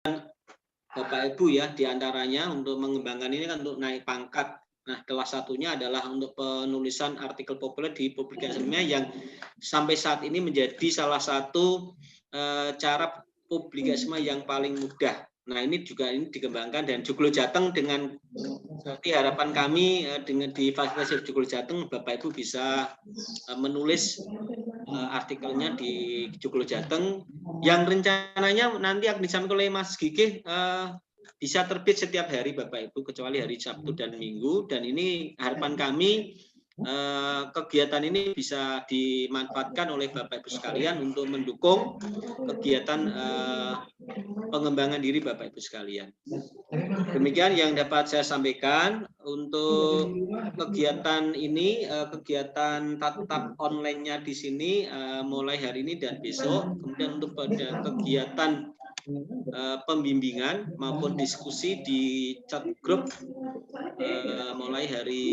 Bapak Ibu ya, diantaranya untuk mengembangkan ini kan untuk naik pangkat. Nah, kelas satunya adalah untuk penulisan artikel populer di publikasi ilmiah yang sampai saat ini menjadi salah satu cara publikasi yang paling mudah. Nah, ini juga dikembangkan, dan Joglo Jateng dengan seperti harapan kami dengan di fasilitasi Joglo Jateng, Bapak Ibu bisa menulis artikelnya di Joglo Jateng yang rencananya nanti akan disampaikan oleh Mas Gigi, bisa terbit setiap hari Bapak Ibu kecuali hari Sabtu dan Minggu, dan ini harapan kami kegiatan ini bisa dimanfaatkan oleh Bapak Ibu sekalian untuk mendukung kegiatan pengembangan diri Bapak Ibu sekalian. Demikian yang dapat saya sampaikan untuk kegiatan ini, kegiatan tatap online-nya di sini mulai hari ini dan besok. Kemudian untuk pada kegiatan pembimbingan maupun diskusi di chat grup mulai hari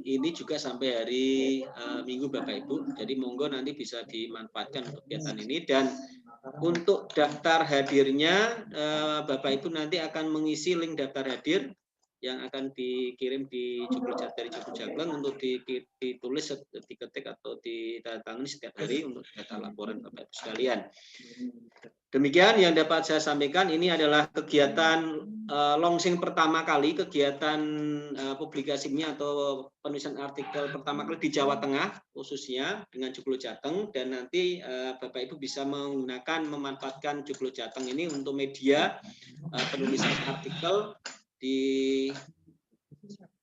ini juga sampai hari Minggu Bapak Ibu. Jadi monggo nanti bisa dimanfaatkan untuk kegiatan ini, dan untuk daftar hadirnya Bapak Ibu nanti akan mengisi link daftar hadir yang akan dikirim di Joglo dari Joglo Jateng untuk ditulis, diketik atau ditandatangani setiap hari untuk data laporan Bapak Ibu sekalian. Demikian yang dapat saya sampaikan. Ini adalah kegiatan launching pertama kali, kegiatan publikasinya atau penulisan artikel pertama kali di Jawa Tengah khususnya dengan Joglo Jateng, dan nanti Bapak Ibu bisa menggunakan memanfaatkan Joglo Jateng ini untuk media penulisan artikel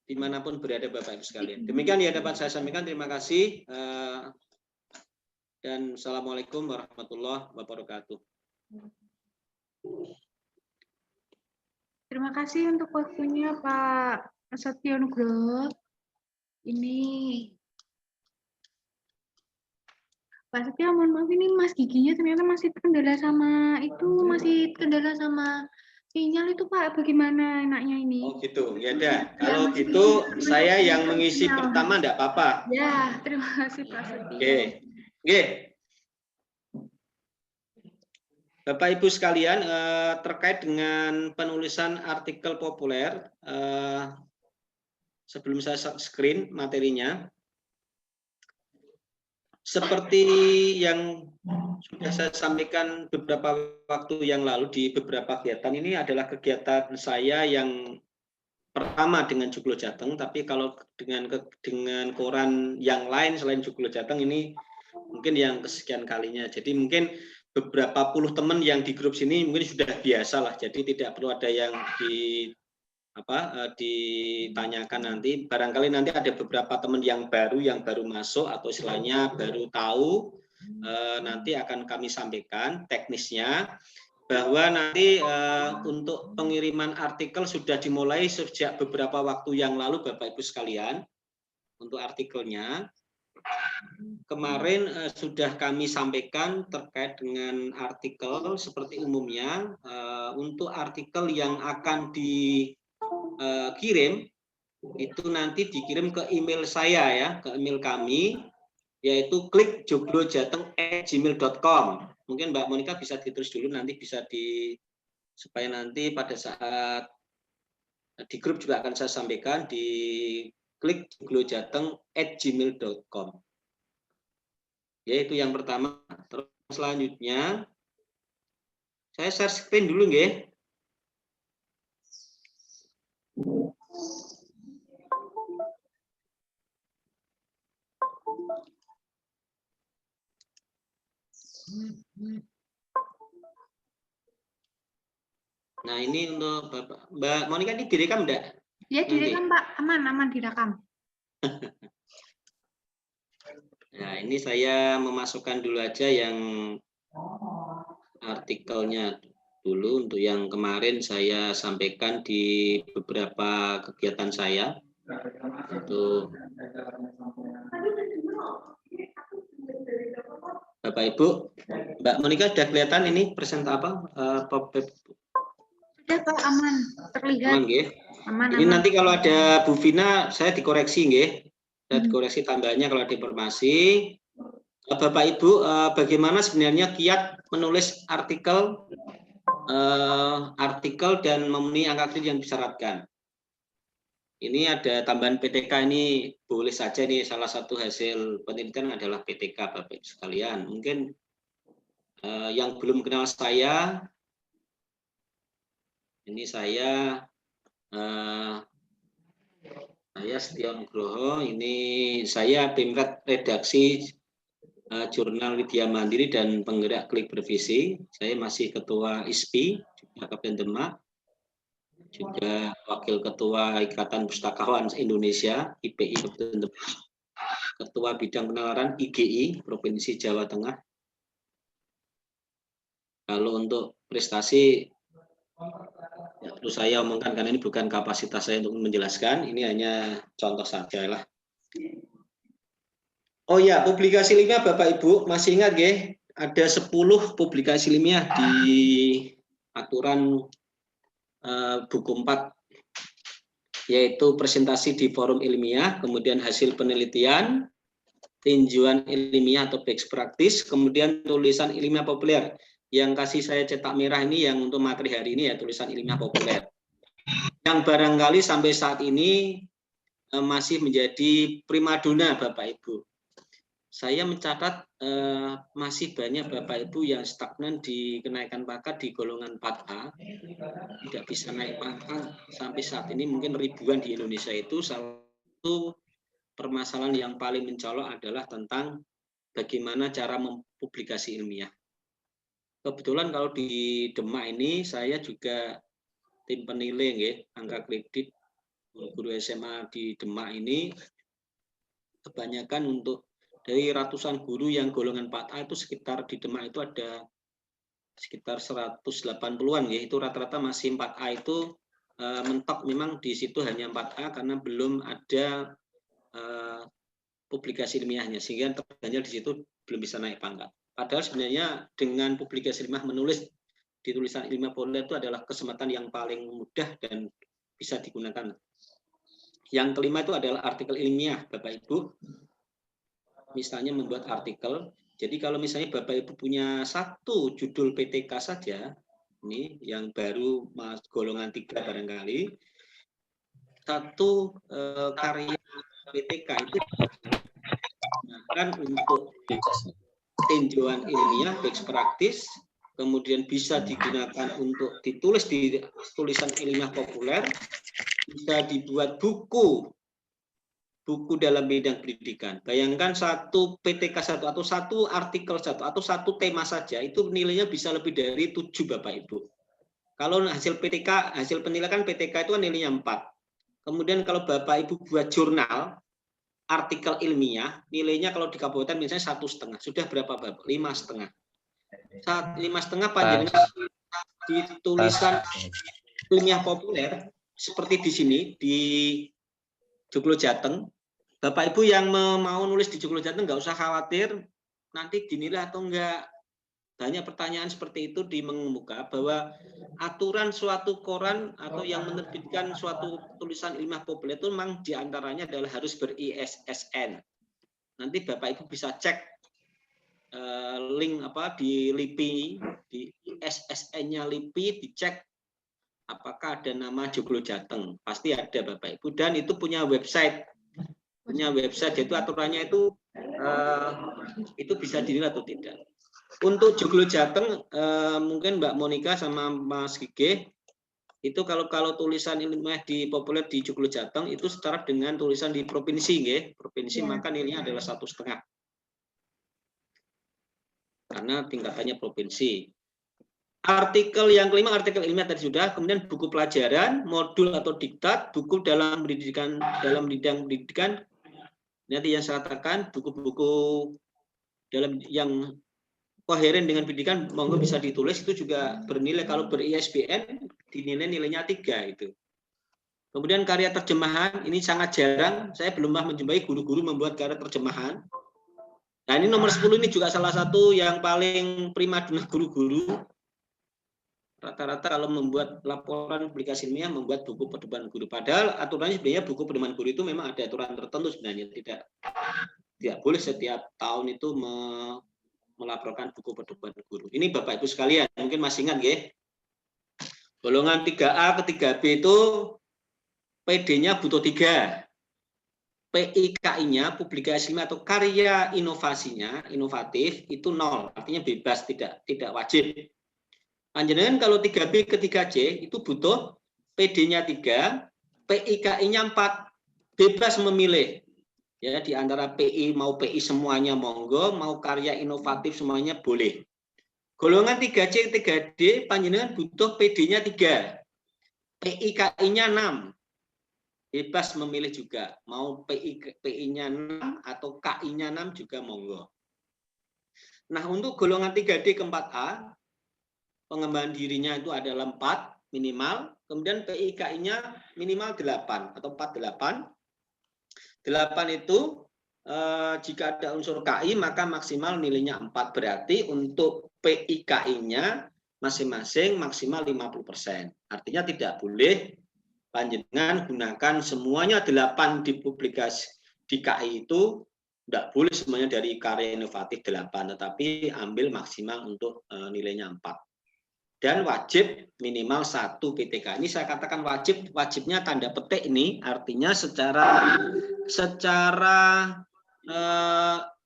dimanapun berada Bapak Ibu sekalian. Demikian yang dapat saya sampaikan. Terima kasih dan Assalamualaikum warahmatullahi wabarakatuh. Terima kasih untuk waktunya Pak Setio Nugroho. Ini Pak Setio, mohon maaf, ini Mas Giginya ternyata masih terkendala sama sinyal itu Pak. Bagaimana enaknya ini? Oh gitu, ya dah. Kalau gitu saya yang mengisi pertama enggak apa-apa. Ya, terima kasih Pak Setio. Oke. Bapak Ibu sekalian, terkait dengan penulisan artikel populer, sebelum saya screen materinya, seperti yang sudah saya sampaikan beberapa waktu yang lalu di beberapa kegiatan, ini adalah kegiatan saya yang pertama dengan Joglo Jateng, tapi kalau dengan koran yang lain selain Joglo Jateng ini mungkin yang kesekian kalinya. Jadi mungkin beberapa puluh teman yang di grup sini mungkin sudah biasa lah, jadi tidak perlu ada yang ditanyakan nanti. Barangkali nanti ada beberapa teman yang baru masuk atau istilahnya baru tahu, nanti akan kami sampaikan teknisnya, bahwa nanti untuk pengiriman artikel sudah dimulai sejak beberapa waktu yang lalu Bapak Ibu sekalian. Untuk artikelnya kemarin sudah kami sampaikan terkait dengan artikel seperti umumnya. Untuk artikel yang akan dikirim itu nanti dikirim ke email saya ya, ke email kami, yaitu klikjoglojateng@gmail.com. Mungkin Mbak Monika bisa ditulis dulu, nanti bisa supaya nanti pada saat di grup juga akan saya sampaikan di klikjoglojateng@gmail.com. Yaitu yang pertama. Terus selanjutnya saya share screen dulu nggih. Nah, ini untuk Bapak. Mbak Monika, ini direkam enggak? Ya, direkam Pak. Aman direkam. Nah, ini saya memasukkan dulu aja yang artikelnya dulu untuk yang kemarin saya sampaikan di beberapa kegiatan saya. Untuk Bapak Ibu, Mbak Monika sudah kelihatan ini present apa? Sudah Pak, aman, terlihat. Aman, nggih. Aman. Ini nanti kalau ada Bu Vina, saya dikoreksi nggih. Saya dikoreksi tambahnya kalau ada informasi. Bapak Ibu, bagaimana sebenarnya kiat menulis artikel artikel dan memenuhi angka kredit yang disyaratkan. Ini ada tambahan PTK, ini boleh saja nih, salah satu hasil penelitian adalah PTK Bapak Ibu sekalian. Mungkin yang belum kenal saya, ini saya Setion Nugroho, ini saya Pemret redaksi Jurnal Widya Mandiri dan penggerak Klik Bervisi. Saya masih Ketua ISPI Kabupaten Demak, juga Wakil Ketua Ikatan Pustakawan Indonesia IPI Kabupaten Demak, Ketua Bidang Penalaran IGI Provinsi Jawa Tengah. Kalau untuk prestasi ya perlu saya omongkan karena ini bukan kapasitas saya untuk menjelaskan, ini hanya contoh saja lah. Oh ya, publikasi ilmiah Bapak Ibu masih ingat ya, ada 10 publikasi ilmiah di aturan buku 4, yaitu presentasi di forum ilmiah, kemudian hasil penelitian, tinjauan ilmiah atau best practice, kemudian tulisan ilmiah populer. Yang kasih saya cetak merah ini yang untuk materi hari ini ya, tulisan ilmiah populer. Yang barangkali sampai saat ini masih menjadi primadona Bapak Ibu. Saya mencatat masih banyak Bapak Ibu yang stagnan di kenaikan pangkat di golongan 4A, tidak bisa naik pangkat sampai saat ini, mungkin ribuan di Indonesia. Itu salah satu permasalahan yang paling mencolok adalah tentang bagaimana cara mempublikasi ilmiah. Kebetulan kalau di Demak ini saya juga tim penilai ya, angka kredit guru SMA di Demak ini kebanyakan untuk dari ratusan guru yang golongan 4A itu sekitar di Demak itu ada sekitar 180-an ya, itu rata-rata masih 4A itu mentok, memang di situ hanya 4A karena belum ada publikasi ilmiahnya, sehingga terganjal di situ belum bisa naik pangkat. Padahal sebenarnya dengan publikasi ilmiah, menulis di tulisan ilmiah populer itu adalah kesempatan yang paling mudah dan bisa digunakan. Yang kelima itu adalah artikel ilmiah Bapak Ibu. Misalnya membuat artikel. Jadi kalau misalnya Bapak Ibu punya satu judul PTK saja, ini yang baru golongan 3 barangkali, satu karya PTK itu digunakan untuk tinjauan ilmiah, best practice, kemudian bisa digunakan untuk ditulis di tulisan ilmiah populer, bisa dibuat buku dalam bidang pendidikan. Bayangkan satu PTK satu atau satu artikel satu atau satu tema saja itu nilainya bisa lebih dari 7 Bapak Ibu. Kalau hasil PTK, hasil penilaian PTK itu kan nilainya 4. Kemudian kalau Bapak Ibu buat jurnal artikel ilmiah, nilainya kalau di kabupaten misalnya 1,5, sudah berapa Bapak? 5,5. 5,5 panjangnya di tulisan ilmiah populer seperti di sini di Joglo Jateng. Bapak Ibu yang mau nulis di Joglo Jateng nggak usah khawatir nanti dinilai atau enggak. Banyak pertanyaan seperti itu di mengemuka bahwa aturan suatu koran atau yang menerbitkan suatu tulisan ilmiah populer itu memang diantaranya adalah harus ber-ISSN. Nanti Bapak Ibu bisa cek link di LIPI, di ISSN-nya LIPI, dicek apakah ada nama Joglo Jateng. Pasti ada Bapak Ibu, dan itu punya website. Yaitu aturannya itu bisa dinilai atau tidak. Untuk Joglo Jateng, mungkin Mbak Monika sama Mas Gige, itu kalau tulisan ilmiah di populer di Joglo Jateng itu setara dengan tulisan di provinsi, ya. Provinsi ya. Maka nilainya adalah 1,5 karena tingkatannya provinsi. Artikel yang kelima, artikel ilmiah tadi sudah, kemudian buku pelajaran, modul atau diktat, buku dalam pendidikan, dalam bidang pendidikan. Nanti yang saya katakan buku-buku dalam yang koheren dengan pendidikan monggo bisa ditulis, itu juga bernilai, kalau ber-ISBN dinilai nilainya 3 itu. Kemudian karya terjemahan, ini sangat jarang, saya belum pernah menjumpai guru-guru membuat karya terjemahan. Nah, ini nomor 10 ini juga salah satu yang paling primadona guru-guru. Rata-rata kalau membuat laporan publikasi ilmiah membuat buku pedoman guru. Padahal aturannya sebenarnya buku pedoman guru itu memang ada aturan tertentu sebenarnya, tidak boleh setiap tahun itu melaporkan buku pedoman guru. Ini Bapak Ibu sekalian, mungkin masih ingat ya. Golongan 3A ke 3B itu PD-nya butuh 3. PIKI-nya, publikasi atau karya inovasinya, inovatif itu 0, artinya bebas, tidak wajib. Panjenengan kalau 3B ke 3C itu butuh PD-nya 3, PIKI-nya 4, bebas memilih. Ya, di antara PI mau PI semuanya monggo, mau karya inovatif semuanya boleh. Golongan 3C, 3D panjenengan butuh PD-nya 3, PIKI-nya 6. Bebas memilih juga, mau PI-nya 6 atau KI-nya 6 juga monggo. Nah, untuk golongan 3D ke 4A, pengembangan dirinya itu adalah 4 minimal, kemudian PIKI-nya minimal 8 atau 48. 8 itu jika ada unsur KI maka maksimal nilainya 4, berarti untuk PIKI-nya masing-masing maksimal 50%. Artinya tidak boleh panjenengan gunakan semuanya 8 di publikasi di KI itu, tidak boleh semuanya dari karya inovatif 8, tetapi ambil maksimal untuk nilainya 4. Dan wajib minimal 1 PTK. Ini saya katakan wajib, wajibnya tanda petik ini, artinya secara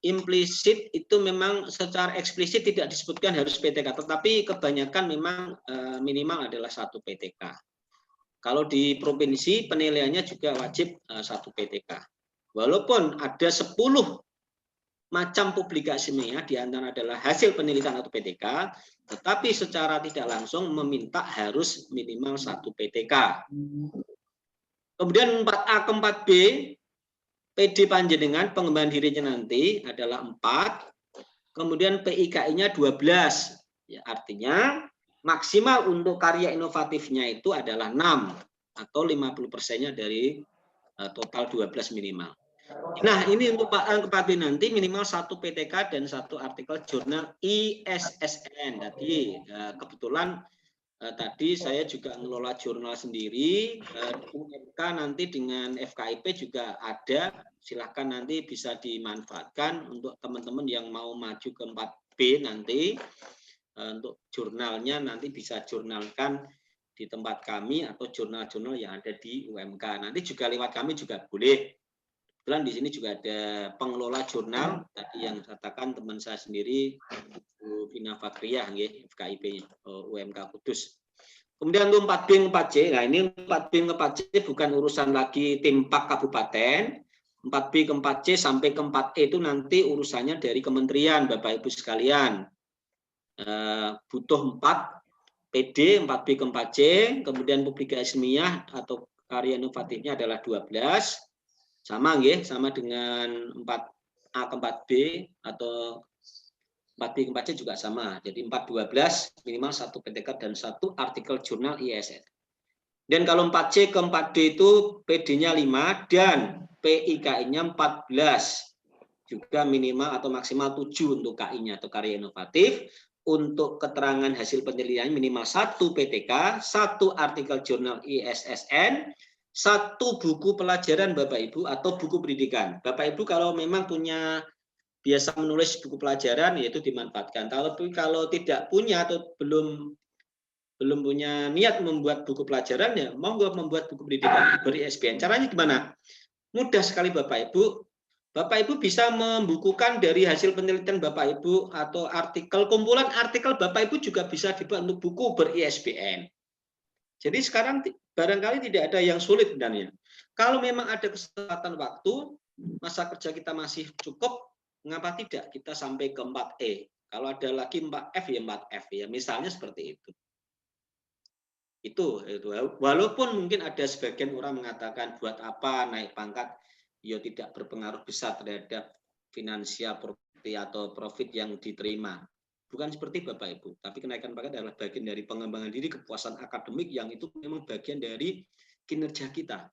implisit itu memang secara eksplisit tidak disebutkan harus PTK, tetapi kebanyakan memang minimal adalah 1 PTK. Kalau di provinsi penilaiannya juga wajib 1 PTK. Walaupun ada 10 macam publikasi ilmiah, di antara adalah hasil penelitian atau PTK, tetapi secara tidak langsung meminta harus minimal 1 PTK. Kemudian 4A ke 4B, PD panjenengan pengembangan dirinya nanti adalah 4, kemudian PIKI-nya 12. Ya, artinya maksimal untuk karya inovatifnya itu adalah 6 atau 50%-nya dari total 12 minimal. Nah, ini untuk Pak A ke Pak B nanti minimal 1 PTK dan 1 artikel jurnal ISSN. Tadi kebetulan tadi saya juga mengelola jurnal sendiri, UMK nanti dengan FKIP juga ada, silahkan nanti bisa dimanfaatkan untuk teman-teman yang mau maju ke 4B nanti. Untuk jurnalnya nanti bisa jurnalkan di tempat kami atau jurnal-jurnal yang ada di UMK. Nanti juga lewat kami juga boleh. Kebetulan di sini juga ada pengelola jurnal tadi yang katakan teman saya sendiri, Bu Vina Fakriyah, FKIP UMK Kudus. Kemudian untuk 4B 4C, nah ini 4B 4C bukan urusan lagi tim Pak Kabupaten. 4B ke 4C sampai ke 4E itu nanti urusannya dari kementerian, Bapak Ibu sekalian. Butuh 4 PD, 4B ke 4C, kemudian publikasi ilmiah atau karya inovatifnya adalah 12, sama dengan 4A ke 4B atau 4B ke 4C juga sama. Jadi 4, 12, minimal 1 PTK dan 1 artikel jurnal ISS. Dan kalau 4C ke 4D itu PD-nya 5 dan PIKI-nya 14. Juga minimal atau maksimal 7 untuk KI-nya atau karya inovatif. Untuk keterangan hasil penelitian minimal 1 PTK, 1 artikel jurnal ISSN, 1 buku pelajaran Bapak Ibu atau buku pendidikan. Bapak Ibu kalau memang punya biasa menulis buku pelajaran, yaitu dimanfaatkan. Kalau tidak punya atau belum punya niat membuat buku pelajaran, ya monggo membuat buku pendidikan beri ISBN. Caranya gimana? Mudah sekali Bapak Ibu. Bapak Ibu bisa membukukan dari hasil penelitian Bapak Ibu atau artikel, kumpulan artikel Bapak Ibu juga bisa dibuat untuk buku ber-ISBN. Jadi sekarang barangkali tidak ada yang sulit sebenarnya. Kalau memang ada kesempatan waktu, masa kerja kita masih cukup, mengapa tidak kita sampai ke 4E. Kalau ada lagi 4F ya 4F ya, misalnya seperti itu. Itu walaupun mungkin ada sebagian orang mengatakan buat apa naik pangkat, ya tidak berpengaruh besar terhadap finansial properti atau profit yang diterima. Bukan seperti Bapak Ibu, tapi kenaikan pangkat adalah bagian dari pengembangan diri, kepuasan akademik yang itu memang bagian dari kinerja kita.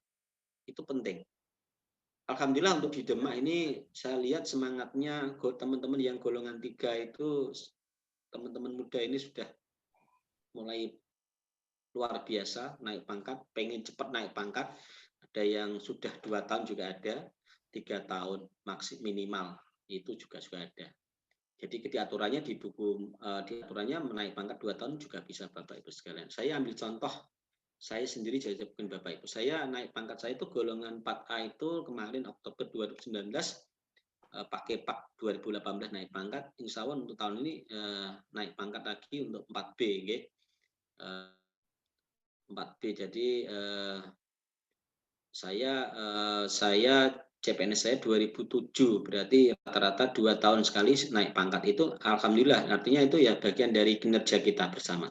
Itu penting. Alhamdulillah untuk di Demak ini saya lihat semangatnya teman-teman yang golongan 3 itu, teman-teman muda ini sudah mulai luar biasa naik pangkat, pengen cepat naik pangkat. Ada yang sudah 2 tahun juga ada, 3 tahun maksimal minimal itu juga ada. Jadi diaturannya di buku diaturannya menaik pangkat 2 tahun juga bisa Bapak Ibu sekalian. Saya ambil contoh saya sendiri jawabin Bapak Ibu. Saya naik pangkat saya itu golongan 4A itu kemarin Oktober 2019 pakai Pak 2018 naik pangkat. Insya Allah untuk tahun ini naik pangkat lagi untuk 4B, okay? 4B. Jadi saya CPNS saya 2007, berarti rata-rata 2 tahun sekali naik pangkat itu. Alhamdulillah, artinya itu ya bagian dari kinerja kita bersama.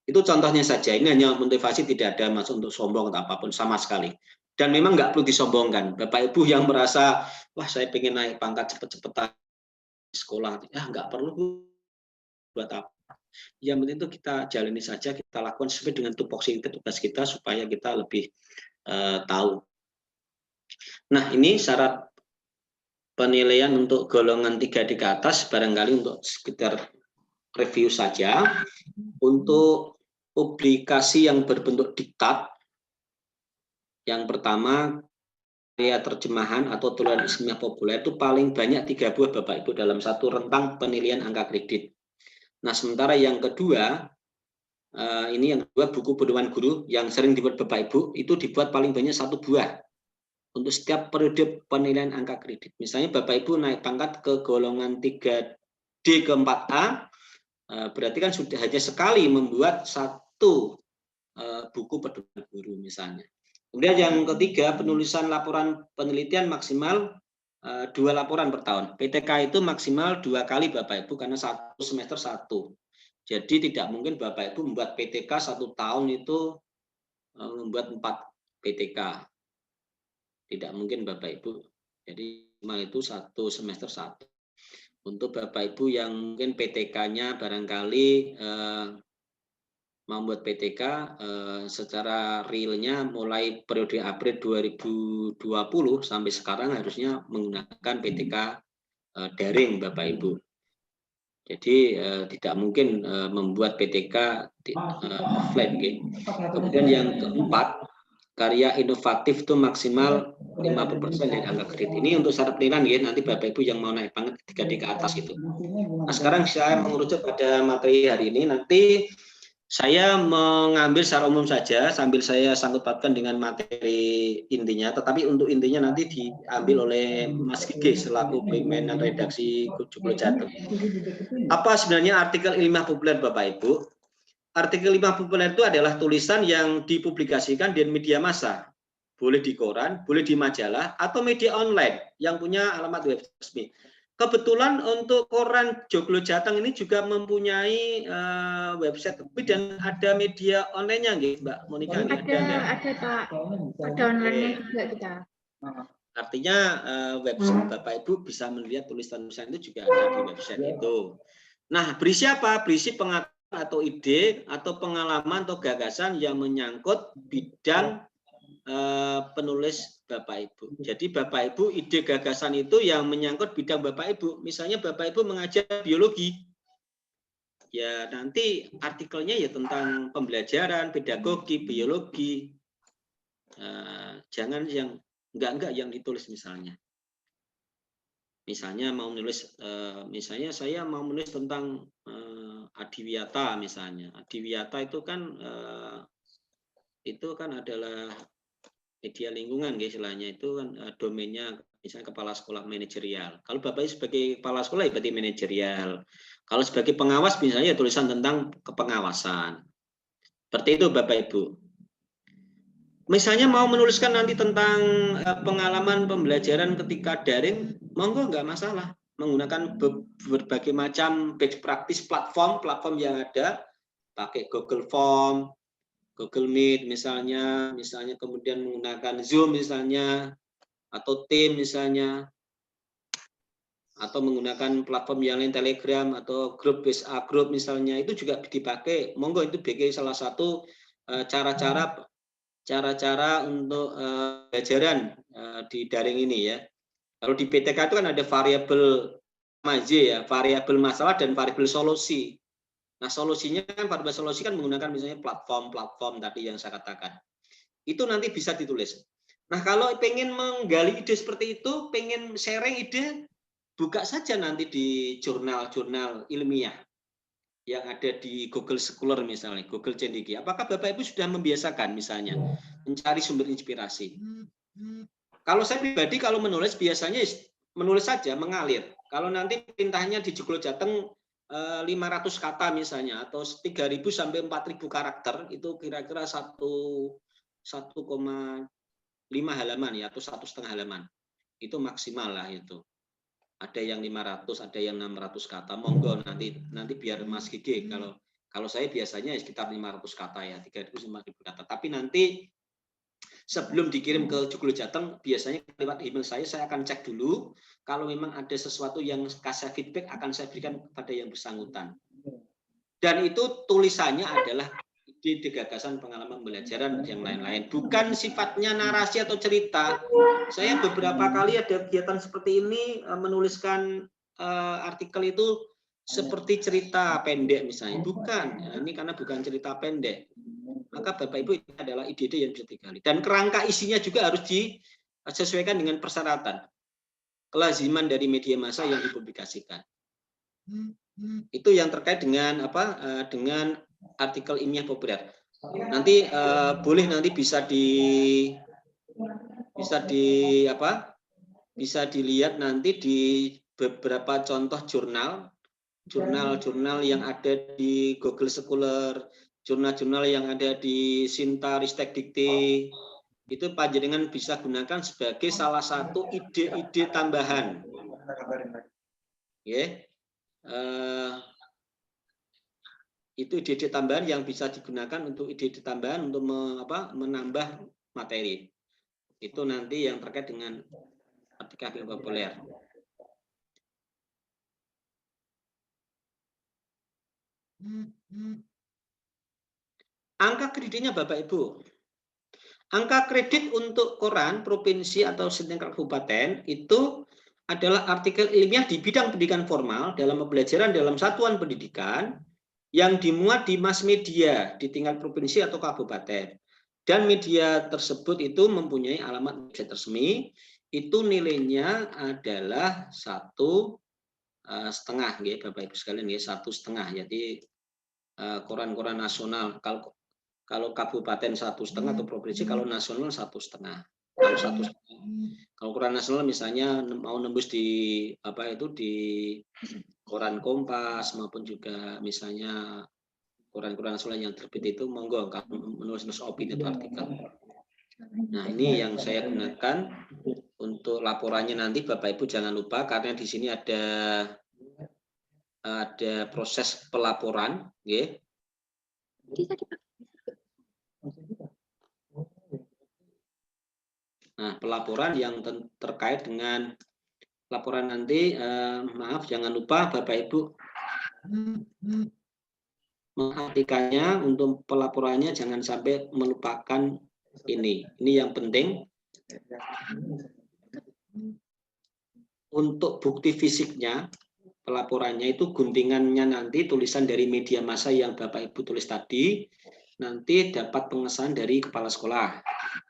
Itu contohnya saja, ini hanya motivasi, tidak ada maksud untuk sombong atau apapun sama sekali. Dan memang nggak perlu disombongkan. Bapak Ibu yang merasa, wah saya pengen naik pangkat cepet-cepetan di sekolah, nggak perlu buat apa. Yang penting itu kita jalani saja, kita lakukan sesuai dengan tupoksi tugas kita supaya kita lebih tahu. Nah ini syarat penilaian untuk golongan 3D ke atas, barangkali untuk sekitar review saja. Untuk publikasi yang berbentuk diktat, yang pertama karya terjemahan atau tulisan ilmiah populer itu paling banyak 3 buah Bapak Ibu dalam satu rentang penilaian angka kredit. Nah sementara yang kedua, ini yang kedua buku pedoman guru yang sering dibuat Bapak Ibu itu dibuat paling banyak 1 buah untuk setiap periode penilaian angka kredit. Misalnya Bapak Ibu naik pangkat ke golongan 3D ke 4A, berarti kan sudah hanya sekali membuat 1 buku pedoman guru misalnya. Kemudian yang ketiga, penulisan laporan penelitian maksimal 2 laporan per tahun. PTK itu maksimal 2 kali Bapak Ibu karena 1 semester 1. Jadi tidak mungkin Bapak Ibu membuat PTK 1 tahun itu membuat 4 PTK. Tidak mungkin Bapak Ibu. Jadi itu 1 semester 1. Untuk Bapak Ibu yang mungkin PTK-nya barangkali membuat PTK secara realnya mulai periode April 2020 sampai sekarang harusnya menggunakan PTK daring Bapak Ibu. Jadi tidak mungkin membuat PTK offline. Okay. Kemudian yang keempat, karya inovatif itu maksimal 50% dari angka kredit. Ini untuk syarat penilaian ya, nanti Bapak Ibu yang mau naik pangkat 3D ke atas itu. Nah, sekarang saya mengerucut pada materi hari ini. Nanti saya mengambil secara umum saja sambil saya sangkut pautkan dengan materi intinya, tetapi untuk intinya nanti diambil oleh Mas Gigi selaku pimpinan redaksi Joglo Jateng. Apa sebenarnya artikel ilmiah populer Bapak Ibu? Artikel ilmiah populer itu adalah tulisan yang dipublikasikan di media massa. Boleh di koran, boleh di majalah, atau media online yang punya alamat web resmi. Kebetulan untuk koran Joglo Jateng ini juga mempunyai website, dan ada media online-nya, Mbak Monika? Ada Pak. Ada online-nya juga kita. Artinya website Bapak Ibu bisa melihat tulisan-tulisan itu juga ada di website itu. Nah, berisi apa? Berisi pengetahuan atau ide atau pengalaman atau gagasan yang menyangkut bidang penulis Bapak Ibu. Jadi Bapak Ibu ide gagasan itu yang menyangkut bidang Bapak Ibu. Misalnya Bapak Ibu mengajar biologi, ya nanti artikelnya ya tentang pembelajaran, pedagogi, biologi. Jangan yang enggak yang ditulis misalnya. Misalnya mau menulis, misalnya saya mau menulis tentang adiwiyata misalnya. Adiwiyata itu kan adalah media lingkungan, istilahnya itu kan domainnya misalnya kepala sekolah manajerial. Kalau Bapak sebagai kepala sekolah ya berarti manajerial. Kalau sebagai pengawas misalnya tulisan tentang kepengawasan. Seperti itu Bapak Ibu. Misalnya mau menuliskan nanti tentang pengalaman pembelajaran ketika daring, monggo nggak masalah. Menggunakan berbagai macam best practice platform yang ada, pakai Google Form, Google Meet misalnya kemudian menggunakan Zoom misalnya, atau Team misalnya, atau menggunakan platform yang lain, Telegram atau grup WhatsApp group misalnya, itu juga dipakai. Monggo itu sebagai salah satu cara-cara untuk pelajaran di daring ini ya. Kalau di PTK itu kan ada variabel ya, variabel masalah dan variabel solusi. Nah, solusinya kan variabel solusi kan menggunakan misalnya platform tadi yang saya katakan. Itu nanti bisa ditulis. Nah, kalau pengen menggali ide seperti itu, pengen sharing ide, buka saja nanti di jurnal-jurnal ilmiah yang ada di Google Scholar misalnya, Google Cendiki. Apakah Bapak Ibu sudah membiasakan misalnya mencari sumber inspirasi? Kalau saya pribadi kalau menulis biasanya menulis saja mengalir. Kalau nanti perintahnya di Joglo Jateng 500 kata misalnya atau 3.000 sampai 4.000 karakter itu kira-kira 1,5 halaman ya atau 1,5 halaman. Itu maksimal lah itu. Ada yang 500, ada yang 600 kata. Monggo nanti biar Mas Gigi kalau saya biasanya sekitar 500 kata ya, 3.000 5.000 kata. Tapi nanti sebelum dikirim ke Joglo Jateng, biasanya lewat email saya akan cek dulu. Kalau memang ada sesuatu yang kasih feedback, akan saya berikan kepada yang bersangkutan. Dan itu tulisannya adalah ide gagasan pengalaman pembelajaran yang lain-lain. Bukan sifatnya narasi atau cerita. Saya beberapa kali ada kegiatan seperti ini, menuliskan artikel itu seperti cerita pendek misalnya. Bukan, ini karena bukan cerita pendek. Maka Bapak Ibu ini adalah ide-ide yang bisa digali. Dan kerangka isinya juga harus disesuaikan dengan persyaratan kelaziman dari media massa yang dipublikasikan. Itu yang terkait dengan dengan artikel ilmiah populer. Nanti boleh nanti bisa dilihat nanti di beberapa contoh jurnal yang ada di Google Scholar, jurnal-jurnal yang ada di Sinta Ristek Dikti, itu panjenengan bisa gunakan sebagai salah satu ide-ide tambahan. Itu ide-ide tambahan yang bisa digunakan untuk ide-ide tambahan untuk menambah materi. Itu nanti yang terkait dengan artikel populer. Angka kreditnya Bapak Ibu. Angka kredit untuk koran provinsi atau setingkat kabupaten itu adalah artikel ilmiah di bidang pendidikan formal dalam pembelajaran dalam satuan pendidikan yang dimuat di mass media di tingkat provinsi atau kabupaten. Dan media tersebut itu mempunyai alamat website resmi, itu nilainya adalah 1,5 ya Bapak Ibu sekalian ya, 1,5. Jadi koran-koran nasional kalau kabupaten 1,5 atau provinsi, kalau nasional 1,5. Kalau koran nasional misalnya mau nembus di di koran Kompas maupun juga misalnya koran-koran nasional yang terbit itu monggo menulis opini atau artikel. Nah, ini yang saya gunakan untuk laporannya nanti Bapak Ibu jangan lupa karena di sini ada proses pelaporan, nggih. Nah, pelaporan yang terkait dengan laporan nanti, maaf jangan lupa Bapak Ibu mengartikannya untuk pelaporannya jangan sampai melupakan ini. Ini yang penting. Untuk bukti fisiknya, pelaporannya itu guntingannya nanti tulisan dari media massa yang Bapak Ibu tulis tadi, nanti dapat pengesahan dari kepala sekolah.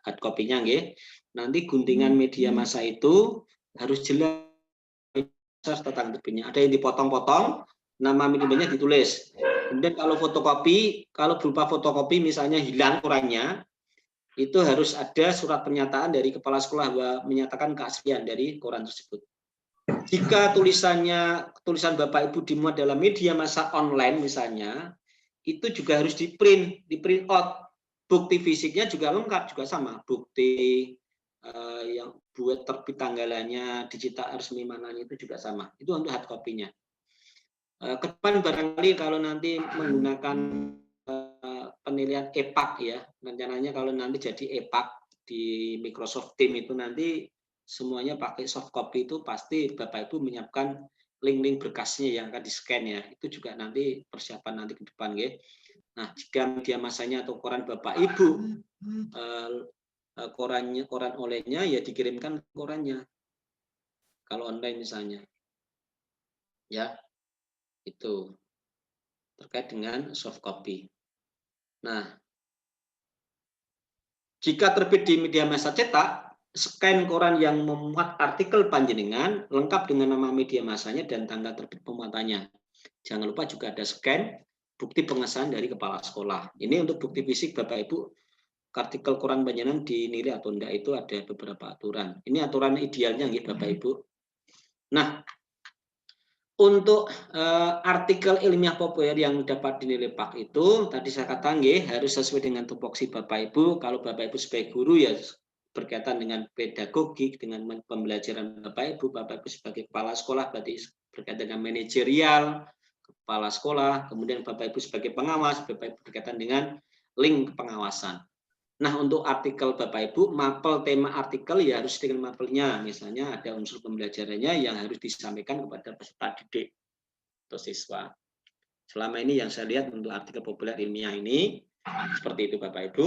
Hard copy-nya nggih. Nanti guntingan media massa itu harus jelas tentang terbitnya. Ada yang dipotong-potong, nama manajemennya ditulis. Kemudian kalau fotokopi, kalau berupa fotokopi misalnya hilang korannya, itu harus ada surat pernyataan dari kepala sekolah bahwa menyatakan keaslian dari koran tersebut. Jika tulisan Bapak Ibu dimuat dalam media massa online misalnya, itu juga harus di print out. Bukti fisiknya juga lengkap, juga sama. Bukti yang buat terbit tanggalannya, digital resmi mananya itu juga sama. Itu untuk hard copy-nya. Ke depan barangkali kalau nanti menggunakan penilaian EPUB ya, rencananya kalau nanti jadi EPUB di Microsoft Teams itu nanti semuanya pakai soft copy itu pasti Bapak Ibu menyiapkan link-link berkasnya yang akan di-scan ya. Itu juga nanti persiapan nanti ke depan ya. Nah, jika media massanya atau koran Bapak Ibu koran olehnya ya dikirimkan korannya. Kalau online misalnya. Ya. Itu terkait dengan soft copy. Nah, jika terbit di media massa cetak, scan koran yang memuat artikel panjenengan lengkap dengan nama media masanya dan tanggal terbit pemuatannya. Jangan lupa juga ada scan bukti pengesahan dari kepala sekolah. Ini untuk bukti fisik Bapak Ibu, artikel koran panjenengan dinilai atau enggak itu ada beberapa aturan. Ini aturan idealnya nggih Bapak Ibu. Nah, untuk artikel ilmiah populer yang dapat dinilai PAK itu tadi saya katakan harus sesuai dengan tupoksi Bapak Ibu. Kalau Bapak Ibu sebagai guru ya berkaitan dengan pedagogik, dengan pembelajaran Bapak Ibu sebagai kepala sekolah berarti berkaitan dengan manajerial kepala sekolah, kemudian Bapak Ibu sebagai pengawas, Bapak Ibu berkaitan dengan link pengawasan. Nah, untuk artikel Bapak Ibu, mapel tema artikel ya harus dengan mapelnya. Misalnya ada unsur pembelajarannya yang harus disampaikan kepada peserta didik atau siswa. Selama ini yang saya lihat untuk artikel populer ilmiah ini, seperti itu Bapak Ibu,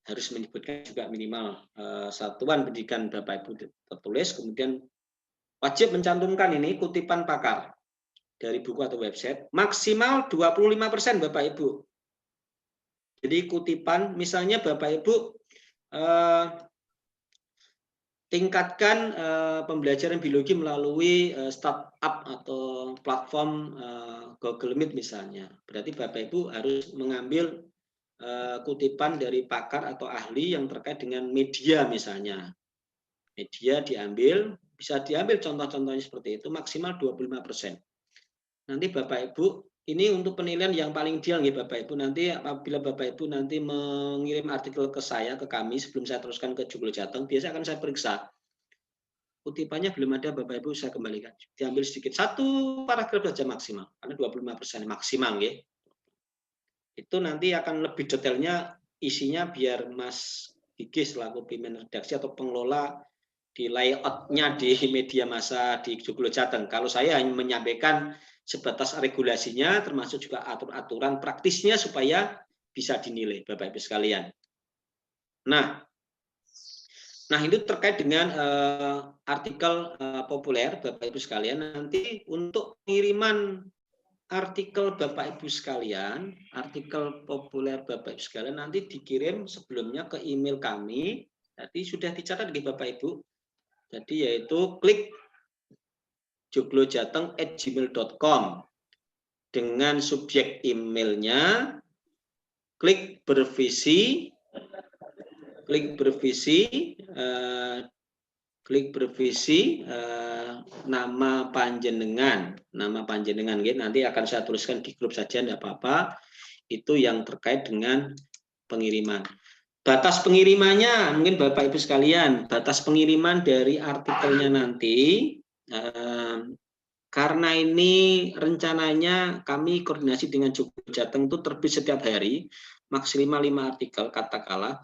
harus menyebutkan juga minimal satuan pendidikan Bapak Ibu tertulis, kemudian wajib mencantumkan ini kutipan pakar dari buku atau website, maksimal 25% Bapak Ibu. Jadi kutipan, misalnya Bapak Ibu tingkatkan pembelajaran biologi melalui startup atau platform Google Meet misalnya. Berarti Bapak Ibu harus mengambil kutipan dari pakar atau ahli yang terkait dengan media misalnya. Media diambil, bisa diambil contoh-contohnya seperti itu, maksimal 25%. Nanti Bapak Ibu, ini untuk penilaian yang paling ideal nih Bapak Ibu. Nanti apabila Bapak Ibu nanti mengirim artikel ke saya, ke kami, sebelum saya teruskan ke Joglo Jateng, biasa akan saya periksa. Kutipannya belum ada Bapak Ibu, saya kembalikan. Diambil sedikit, satu paragraf saja maksimal, karena 25% maksimal ya. Itu nanti akan lebih detailnya isinya biar Mas Gigi selaku pimpinan redaksi atau pengelola di layoutnya di media massa di Joglo Jateng. Kalau saya hanya menyampaikan sebatas regulasinya, termasuk juga aturan praktisnya supaya bisa dinilai, Bapak Ibu sekalian. Nah itu terkait dengan artikel populer, Bapak Ibu sekalian. Nanti untuk pengiriman artikel Bapak Ibu sekalian, artikel populer Bapak Ibu sekalian nanti dikirim sebelumnya ke email kami. Tadi sudah dicatat di Bapak Ibu. Jadi yaitu klik joglojateng@gmail.com dengan subjek emailnya, klik bervisi, nama panjenengan gitu. Nanti akan saya tuliskan di grup saja, tidak apa-apa. Itu yang terkait dengan pengiriman. Batas pengirimannya, mungkin Bapak Ibu sekalian, batas pengiriman dari artikelnya nanti, karena ini rencananya kami koordinasi dengan Joglo Jateng itu terbit setiap hari, maksimal 5 artikel katakanlah,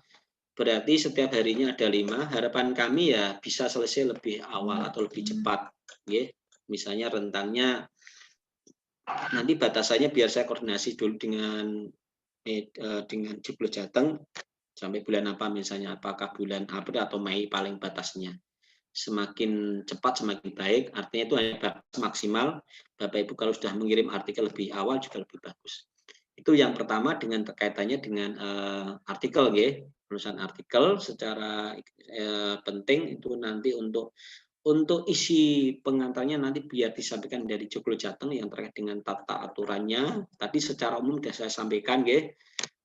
berarti setiap harinya ada 5, harapan kami ya bisa selesai lebih awal atau lebih cepat. Ya. Misalnya rentangnya, nanti batasannya biar saya koordinasi dulu dengan Joglo Jateng, sampai bulan apa misalnya, apakah bulan April atau Mei paling batasnya. Semakin cepat semakin baik, artinya itu hanya batas maksimal. Bapak Ibu kalau sudah mengirim artikel lebih awal juga lebih bagus. Itu yang pertama dengan kaitannya dengan artikel ya, penulisan artikel secara penting itu nanti untuk isi pengantarnya nanti biar disampaikan dari Joglo Jateng yang terkait dengan tata aturannya. Tadi secara umum sudah saya sampaikan ya.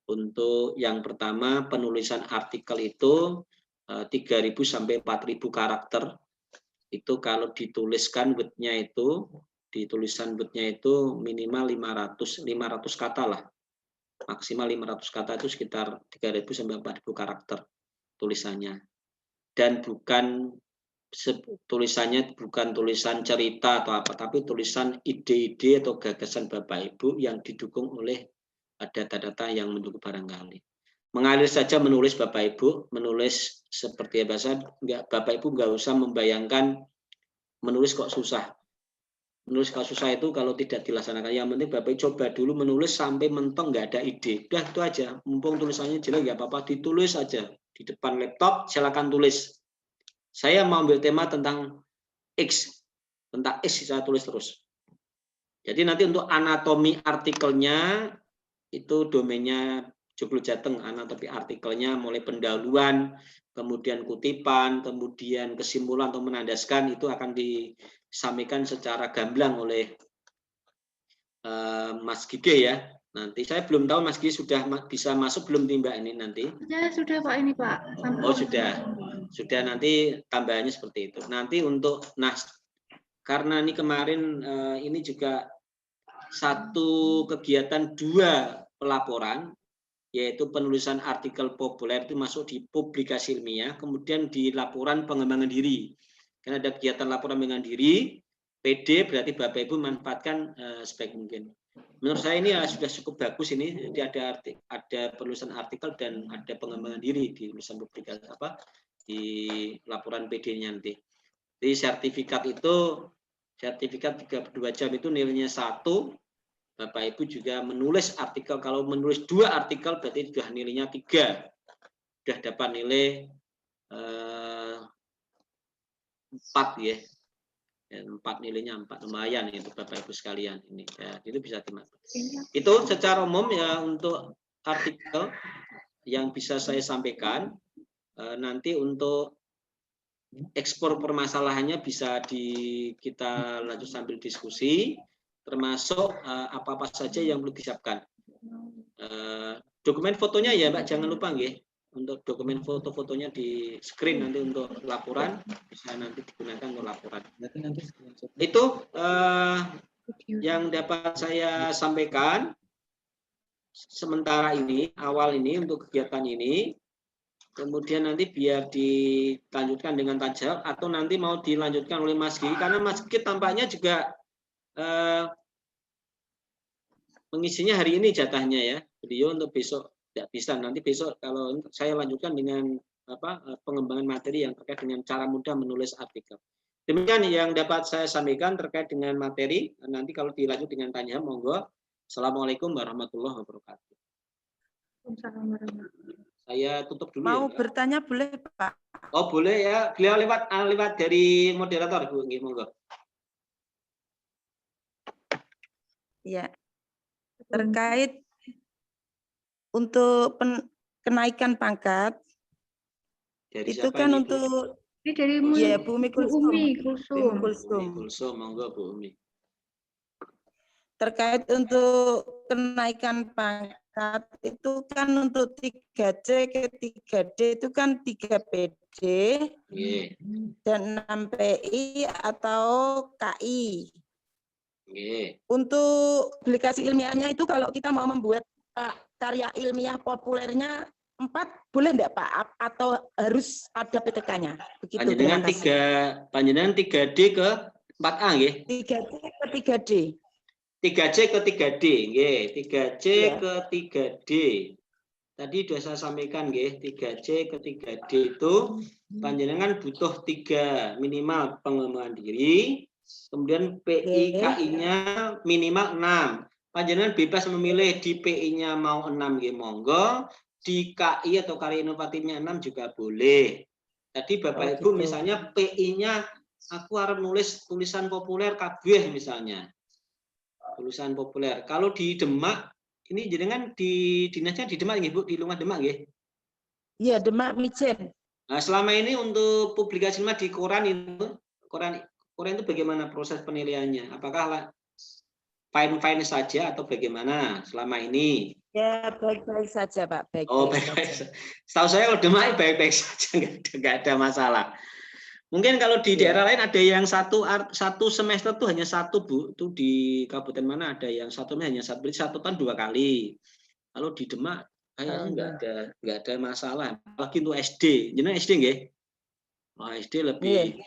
Untuk yang pertama penulisan artikel itu 3.000 sampai 4.000 karakter. Itu kalau dituliskan word-nya itu, di tulisan word-nya itu minimal 500 kata lah. Maksimal 500 kata itu sekitar 3.000 sampai 4.000 karakter tulisannya. Dan tulisannya bukan tulisan cerita atau apa, tapi tulisan ide-ide atau gagasan Bapak Ibu yang didukung oleh data-data yang mendukung barangkali. Mengalir saja menulis Bapak Ibu, menulis seperti biasa, Bapak Ibu nggak usah membayangkan menulis kok susah. Menulis kok susah itu kalau tidak dilaksanakan. Yang penting Bapak Ibu coba dulu menulis sampai mentok nggak ada ide. Udah itu aja, mumpung tulisannya jelek nggak apa-apa, ditulis aja. Di depan laptop silakan tulis. Saya mau ambil tema tentang X. Tentang X saya tulis terus. Jadi nanti untuk anatomi artikelnya, itu domainnya Joglo Jateng, anatomi artikelnya mulai pendahuluan, kemudian kutipan, kemudian kesimpulan atau menandaskan itu akan disampaikan secara gamblang oleh Mas Gige ya. Nanti saya belum tahu Mas Gige sudah bisa masuk belum nih Mbak ini nanti. Sudah Pak ini Pak. Oh sudah nanti tambahannya seperti itu. Nanti untuk karena ini kemarin ini juga satu kegiatan 2 pelaporan, yaitu penulisan artikel populer itu masuk di publikasi ilmiah, kemudian di laporan pengembangan diri. Karena ada kegiatan laporan pengembangan diri, PD berarti Bapak Ibu manfaatkan sebaik mungkin. Menurut saya ini sudah cukup bagus ini, jadi ada penulisan artikel dan ada pengembangan diri di tulisan publikasi di laporan PD-nya nanti. Jadi sertifikat 32 jam itu nilainya 1. Bapak Ibu juga menulis artikel, kalau menulis 2 artikel berarti sudah nilainya 3. Sudah dapat nilai 4 ya. 4 nilainya 4, lumayan itu Bapak Ibu sekalian ini ya, itu bisa dimaksud. Itu secara umum ya untuk artikel yang bisa saya sampaikan. Nanti untuk ekspor permasalahannya bisa kita lanjut sambil diskusi, termasuk apa-apa saja yang perlu disiapkan. Dokumen fotonya ya Mbak, jangan lupa nggih. Untuk dokumen foto-fotonya di screen nanti untuk laporan, bisa nanti digunakan untuk laporan. Itu yang dapat saya sampaikan sementara ini, awal ini untuk kegiatan ini. Kemudian nanti biar dilanjutkan dengan tanya jawab atau nanti mau dilanjutkan oleh Mas Gigi, karena Mas Gigi tampaknya juga mengisinya hari ini jatahnya ya. Beliau untuk besok tidak bisa, nanti besok kalau saya lanjutkan dengan pengembangan materi yang terkait dengan cara mudah menulis artikel. Demikian yang dapat saya sampaikan terkait dengan materi. Nanti kalau dilanjut dengan tanya monggo. Assalamualaikum warahmatullahi wabarakatuh. Saya tutup dulu. Mau ya, bertanya boleh Pak? Oh boleh ya, beliau lewat dari moderator Bu, monggo. Ya, terkait untuk kenaikan pangkat dari itu kan ini, untuk ini dari Bumi Kulsum. Monggo Bu Umi. Terkait untuk kenaikan pangkat itu kan untuk 3C ke 3D itu kan 3 PD dan 6 PI atau KI. Untuk publikasi ilmiahnya itu kalau kita mau membuat karya ilmiah populernya 4 boleh enggak Pak? Atau harus ada PTK-nya? Panjenengan 3D ke 4A nggih? 3D ke 3D. 3C ke 3D, nggih. 3C ke 3D. Tadi sudah saya sampaikan nggih, 3C ke 3D itu panjenengan butuh 3 minimal pengembangan diri, kemudian PI KI-nya minimal 6. Panjenengan bebas memilih di PI-nya mau 6 nggih monggo, di KI atau karya inovatifnya 6 juga boleh. Tadi Bapak Ibu misalnya PI-nya aku harus nulis tulisan populer kabeh misalnya. Tulisan populer. Kalau di Demak, ini jenengan di dinasnya di Demak nggih Bu, di Lumah Demak nggih? Iya, Demak Mijen. Nah, selama ini untuk publikasi di koran itu, koran itu bagaimana proses penilaiannya? Apakah fine-fine saja atau bagaimana selama ini? Ya, baik-baik saja Pak. Baik-baik. Setahu saya kalau Demak baik-baik saja, nggak ada masalah. Mungkin kalau di daerah lain ada yang satu semester tuh hanya 1 Bu, itu di kabupaten mana ada yang hanya 1 tahun 2 kali. Kalau di Demak kayaknya nggak ada masalah. Apalagi untuk SD, jenengan SD nggih? SD lebih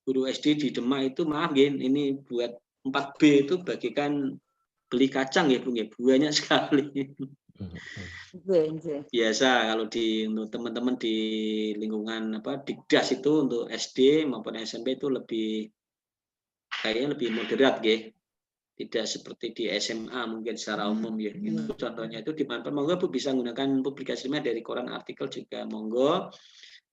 guru SD di Demak itu maaf nggih, ini buat 4B itu bagikan beli kacang ya Bu, banyak sekali. Biasa kalau untuk teman-teman di lingkungan Dikdas itu untuk SD maupun SMP itu kayaknya lebih moderat ya, tidak seperti di SMA mungkin secara umum ya. Itu contohnya itu dimanfaatkan. Monggo Bu bisa menggunakan publikasinya dari koran artikel juga monggo.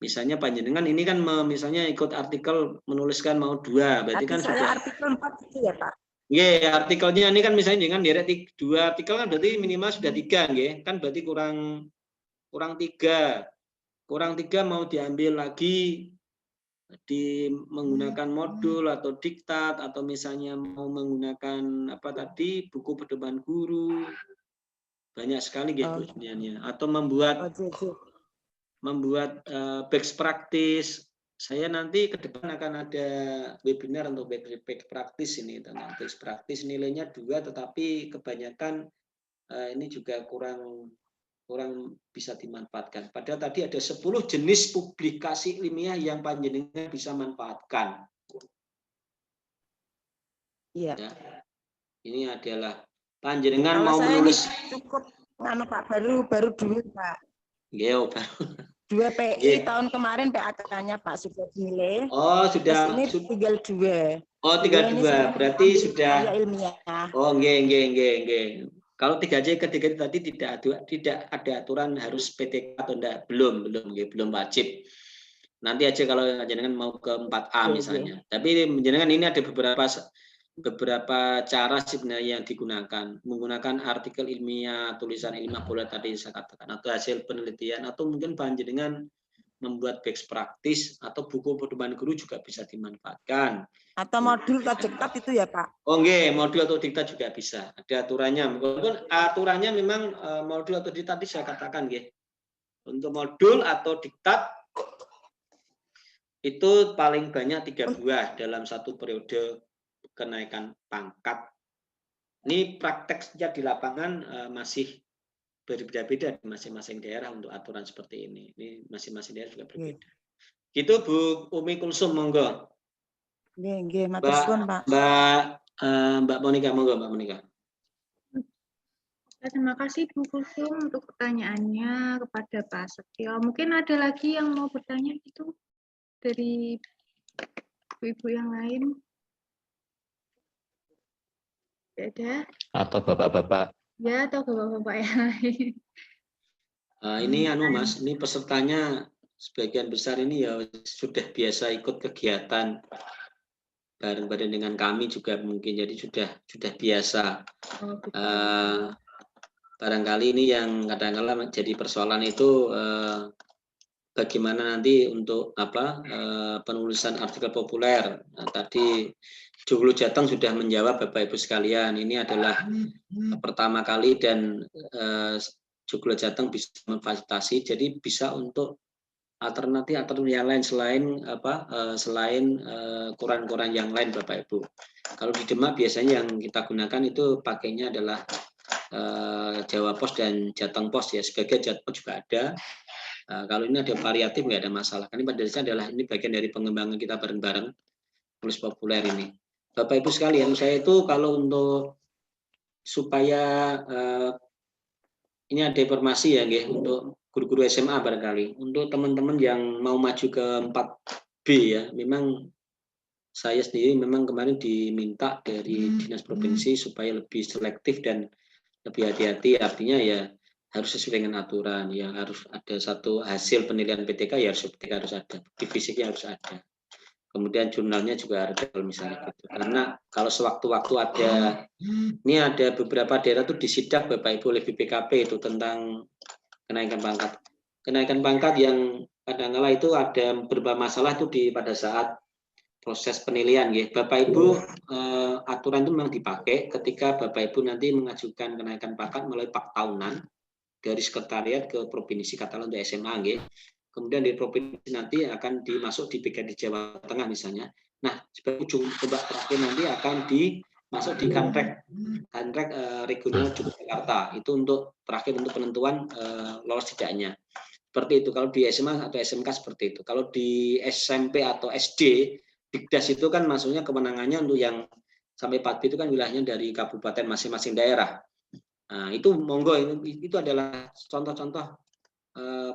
Misalnya panjenengan ini kan misalnya ikut artikel menuliskan mau 2, berarti kan saya sudah artikel 4 itu ya Pak. Nggih, artikelnya ini kan misalnya dengan direct 2 artikel kan berarti minimal sudah 3 nggih. Kan berarti kurang 3. Kurang 3 mau diambil lagi menggunakan modul atau diktat atau misalnya mau menggunakan apa tadi buku pedoman guru. Banyak sekali gitu sebenarnya. Atau membuat best practice. Saya nanti ke depan akan ada webinar untuk best practice ini tentang best practice, nilainya 2 tetapi kebanyakan ini juga kurang bisa dimanfaatkan. Padahal tadi ada 10 jenis publikasi ilmiah yang panjenengan bisa manfaatkan. Iya. Ya. Ini adalah panjenengan Kalau mau saya menulis cukup Pak baru 2 Pak. Iya, baru 2 PI yeah. tahun kemarin PAK-nya Pak sudah dinilai. Oh, sudah. Terus ini tinggal 2. Oh, 32. Berarti sudah. Karya ilmiah. Oh, nggih. Kalau 3J ketiga tadi tidak ada aturan harus PTK atau enggak, belum wajib. Nanti aja kalau jenengan mau ke 4A misalnya. Tapi jenengan ini ada beberapa cara sebenarnya yang digunakan, menggunakan artikel ilmiah, tulisan ilmiah boleh tadi saya katakan, atau hasil penelitian, atau mungkin panjenengan membuat best practice atau buku pedoman guru juga bisa dimanfaatkan. Atau modul atau diktat itu ya Pak? Oh nggih, modul atau diktat juga bisa. Ada aturannya. Walaupun aturannya memang modul atau diktat saya katakan nggih. Untuk modul atau diktat itu paling banyak 3 buah dalam satu periode kenaikan pangkat. Ini prakteknya di lapangan masih berbeda-beda di masing-masing daerah untuk aturan seperti ini. Ini masing-masing daerah juga berbeda. Gitu Bu Umi Kulsum, monggo. Nggih, matur suwun, Pak. Mbak Monika, monggo Mbak Monika. Terima kasih Bu Kulsum untuk pertanyaannya kepada Pak Setio. Mungkin ada lagi yang mau bertanya gitu dari ibu-ibu yang lain? Ada? Atau bapak-bapak? Ya, atau bapak-bapak yang lain. Ini Mas, ini pesertanya sebagian besar ini ya sudah biasa ikut kegiatan bareng-bareng dengan kami juga mungkin, jadi sudah biasa. Barangkali ini yang kadang-kadang jadi persoalan itu bagaimana nanti untuk penulisan artikel populer. Nah, tadi Joglo Jateng sudah menjawab Bapak Ibu sekalian. Ini adalah pertama kali dan Joglo Jateng bisa memfasilitasi, jadi bisa untuk alternatif yang lain selain koran-koran yang lain Bapak Ibu. Kalau di Demak biasanya yang kita gunakan itu pakainya adalah Jawa Pos dan Jateng Pos ya, sebagai Jateng Pos juga ada. Kalau ini ada variatif nggak ada masalah. Ini pada dasarnya adalah ini bagian dari pengembangan kita bareng-bareng tulis populer ini. Bapak Ibu sekalian, saya itu kalau untuk supaya ini ada informasi ya, nggih, untuk guru-guru SMA barangkali, untuk teman-teman yang mau maju ke 4B ya, memang saya sendiri memang kemarin diminta dari Dinas Provinsi supaya lebih selektif dan lebih hati-hati, artinya ya harus sesuai dengan aturan, ya harus ada satu hasil penilaian PTK ya harus ada, bukti fisiknya harus ada. Kemudian jurnalnya juga ada misalnya gitu. Karena kalau sewaktu-waktu ada beberapa daerah tuh disidak Bapak Ibu oleh BPKP itu tentang kenaikan pangkat. Kenaikan pangkat yang kadang-kala itu ada beberapa masalah itu pada saat proses penilaian ya. Bapak Ibu aturan itu memang dipakai ketika Bapak Ibu nanti mengajukan kenaikan pangkat melalui pak tahunan dari sekretariat ke provinsi katakanlah untuk SMA ya. Kemudian di provinsi nanti akan dimasuk di PKD Jawa Tengah misalnya. Nah, sebagai ujung tombak terakhir nanti akan dimasuk di kantrek regional Yogyakarta. Itu untuk terakhir untuk penentuan lolos tidaknya. Seperti itu kalau di SMA atau SMK seperti itu. Kalau di SMP atau SD, Dikdas itu kan masuknya kewenangannya untuk yang sampai 4B itu kan wilayahnya dari kabupaten masing-masing daerah. Nah, itu monggo itu adalah contoh-contoh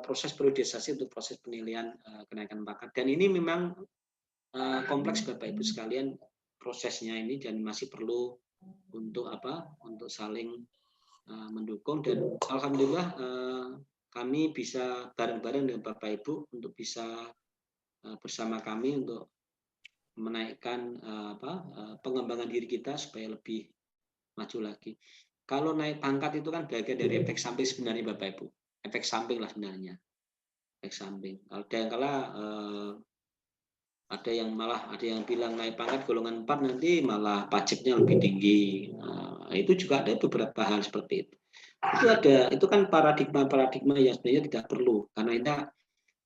proses periodisasi untuk proses penilaian kenaikan pangkat, dan ini memang kompleks Bapak Ibu sekalian prosesnya ini, dan masih perlu untuk saling mendukung, dan alhamdulillah kami bisa bareng-bareng dengan Bapak Ibu untuk bisa bersama kami untuk menaikkan pengembangan diri kita supaya lebih maju lagi. Kalau naik pangkat itu kan bagian dari efek samping sebenarnya Bapak Ibu. Efek samping lah sebenarnya. Efek samping. Ada yang bilang naik pangkat golongan 4 nanti malah pajaknya lebih tinggi. Itu juga ada beberapa hal seperti itu. Itu kan paradigma yang sebenarnya tidak perlu, karena kita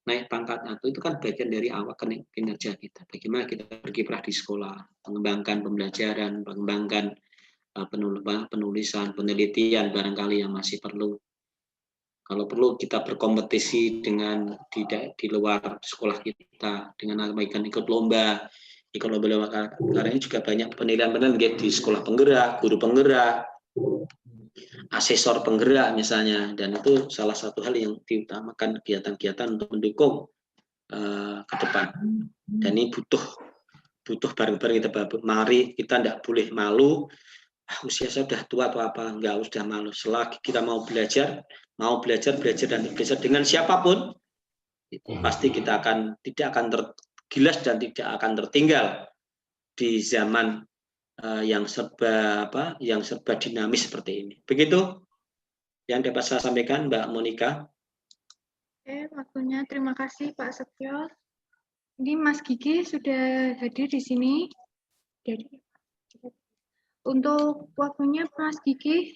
naik pangkat itu kan bagian dari awal kinerja kita. Bagaimana kita berkiprah di sekolah, mengembangkan pembelajaran, mengembangkan penulisan, penelitian barangkali yang masih perlu. Kalau perlu kita berkompetisi dengan di luar sekolah kita dengan ikut lomba. Ikut lomba karena ini juga banyak penilaian di sekolah penggerak, guru penggerak, asesor penggerak misalnya, dan itu salah satu hal yang diutamakan kegiatan-kegiatan untuk mendukung ke depan. Dan ini butuh bareng-bareng kita. Mari kita tidak boleh malu. Usia saya sudah tua atau apa, enggak usah malu. Selagi kita mau belajar dan belajar dengan siapapun, itu pasti kita tidak akan tergilas dan tidak akan tertinggal di zaman yang serba dinamis seperti ini. Begitu yang dapat saya sampaikan, Mbak Monica. Oke, waktunya. Terima kasih Pak Setio. Ini Mas Gigi sudah hadir di sini. Untuk waktunya Mas Gigi,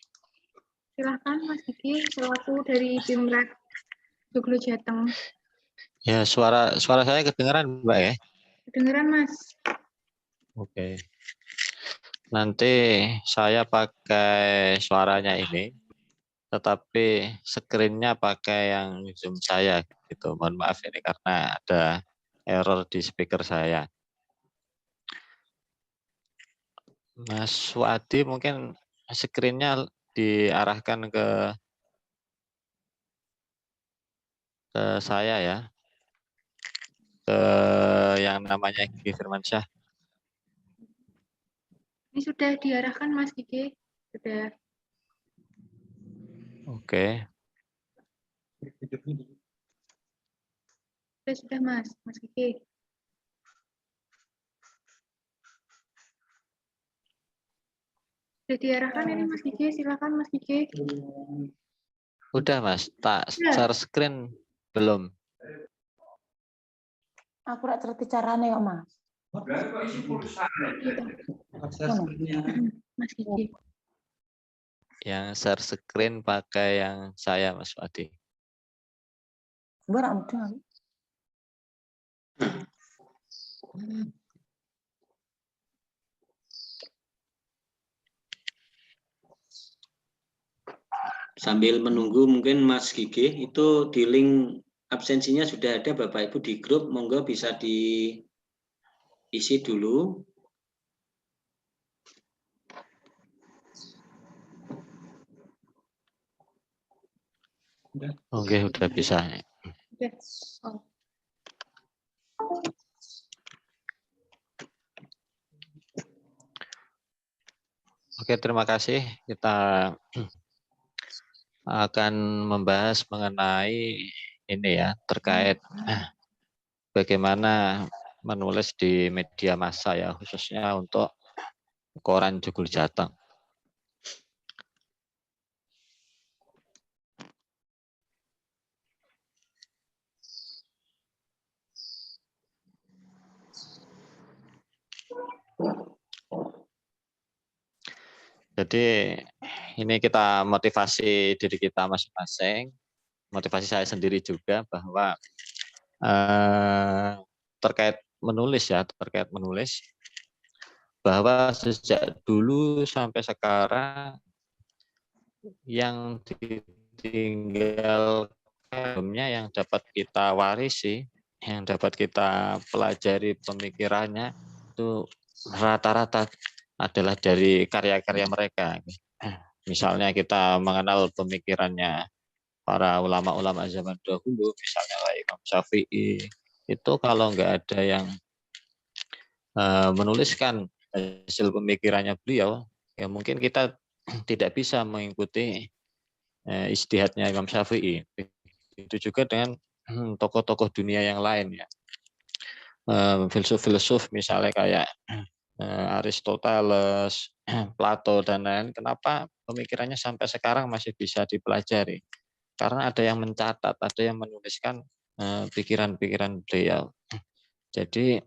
silahkan Mas Gigi selaku dari BIMRAK Joglo Jateng. Ya, suara saya kedengaran, Mbak ya? Kedengaran Mas. Oke. Nanti saya pakai suaranya ini, tetapi screen-nya pakai yang Zoom saya gitu. Mohon maaf ini karena ada error di speaker saya. Mas Wadi mungkin screen-nya diarahkan ke saya ya. Ke yang namanya Gigi Firmansyah. Ini sudah diarahkan Mas Gigi. Sudah. Oke. Sudah Mas Gigi. Sudah diarahkan ini Mas Gigi, silakan Mas Gigi. Udah Mas, tak share screen belum? Aku rak ngerti carane kok, Mas. Mas Gigi. Yang share screen pakai yang saya Mas Wadi. Mbak mudah. Sambil menunggu mungkin Mas Gigi, itu di link absensinya sudah ada Bapak Ibu di grup, monggo bisa diisi dulu. Oke, udah bisa. Oke, terima kasih. Kita akan membahas mengenai ini ya, terkait bagaimana menulis di media massa ya, khususnya untuk koran Joglo Jateng. Jadi ini kita motivasi diri kita masing-masing, motivasi saya sendiri juga bahwa terkait menulis bahwa sejak dulu sampai sekarang yang ditinggalkannya yang dapat kita warisi, yang dapat kita pelajari pemikirannya itu rata-rata adalah dari karya-karya mereka. Misalnya kita mengenal pemikirannya para ulama-ulama zaman dahulu, misalnya Imam Syafi'i, itu kalau nggak ada yang menuliskan hasil pemikirannya beliau, ya mungkin kita tidak bisa mengikuti ijtihadnya Imam Syafi'i. Itu juga dengan tokoh-tokoh dunia yang lain ya. filsuf-filsuf misalnya kayak Aristoteles, Plato dan lain, kenapa pemikirannya sampai sekarang masih bisa dipelajari? Karena ada yang mencatat, ada yang menuliskan pikiran-pikiran beliau. Jadi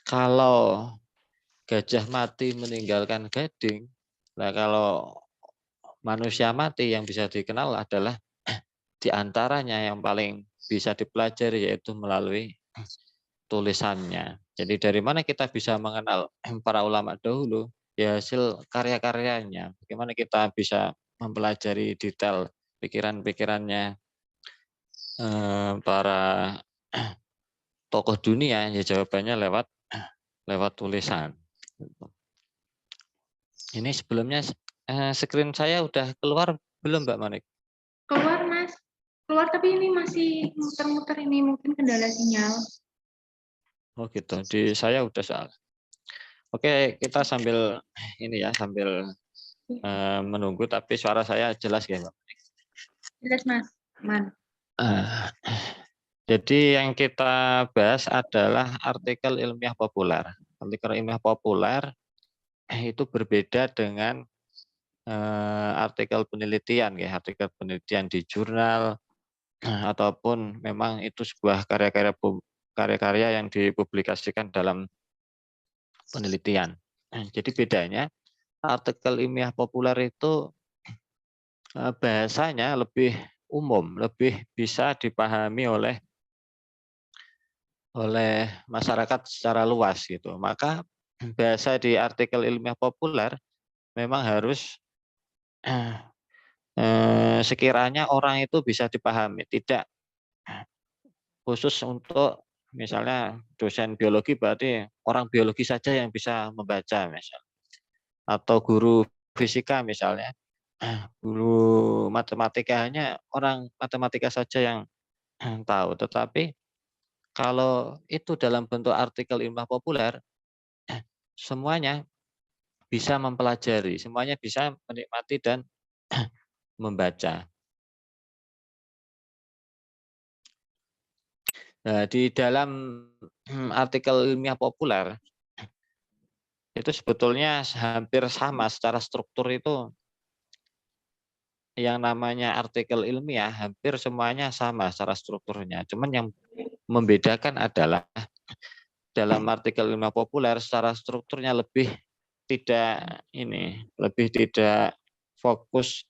kalau gajah mati meninggalkan gading, nah kalau manusia mati yang bisa dikenal adalah di antaranya yang paling bisa dipelajari yaitu melalui tulisannya. Jadi dari mana kita bisa mengenal para ulama dahulu? Ya hasil karya-karyanya. Bagaimana kita bisa mempelajari detail pikiran-pikirannya para tokoh dunia? Ya jawabannya lewat tulisan. Ini sebelumnya screen saya udah keluar belum Mbak Monik? Keluar, Mas. Keluar, tapi ini masih muter-muter, ini mungkin kendala sinyal. Oh gitu, di saya udah soal. Oke, kita sambil ini ya, sambil menunggu, tapi suara saya jelas ya Mbak. Jelas, Mas. Aman. Jadi yang kita bahas adalah artikel ilmiah populer. Artikel ilmiah populer itu berbeda dengan artikel penelitian ya, artikel penelitian di jurnal ataupun memang itu sebuah karya-karya yang dipublikasikan dalam penelitian. Jadi bedanya artikel ilmiah populer itu bahasanya lebih umum, lebih bisa dipahami oleh masyarakat secara luas gitu. Maka bahasa di artikel ilmiah populer memang harus sekiranya orang itu bisa dipahami, tidak khusus untuk misalnya dosen biologi berarti orang biologi saja yang bisa membaca misalnya, atau guru fisika misalnya, guru matematika hanya orang matematika saja yang tahu. Tetapi kalau itu dalam bentuk artikel ilmiah populer, semuanya bisa mempelajari, semuanya bisa menikmati dan membaca. Nah, di dalam artikel ilmiah populer itu sebetulnya hampir sama secara struktur itu, yang namanya artikel ilmiah hampir semuanya sama secara strukturnya. Cuman yang membedakan adalah dalam artikel ilmiah populer secara strukturnya lebih tidak fokus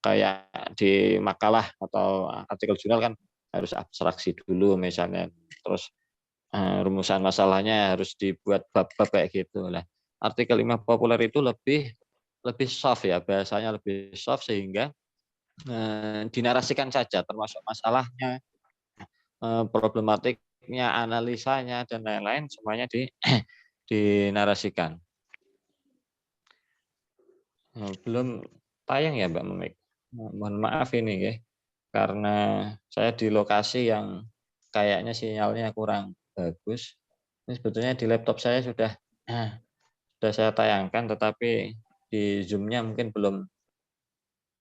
kayak di makalah atau artikel jurnal kan harus abstraksi dulu misalnya, terus rumusan masalahnya harus dibuat bab-bab kayak gitu lah. Artikel ilmiah populer itu lebih soft ya, bahasanya lebih soft sehingga dinarasikan saja termasuk masalahnya, problematiknya, analisanya dan lain-lain semuanya dinarasikan. Belum tayang ya Mbak Memik. Mohon maaf ini ya, karena saya di lokasi yang kayaknya sinyalnya kurang bagus. Ini sebetulnya di laptop saya sudah saya tayangkan, tetapi di Zoom-nya mungkin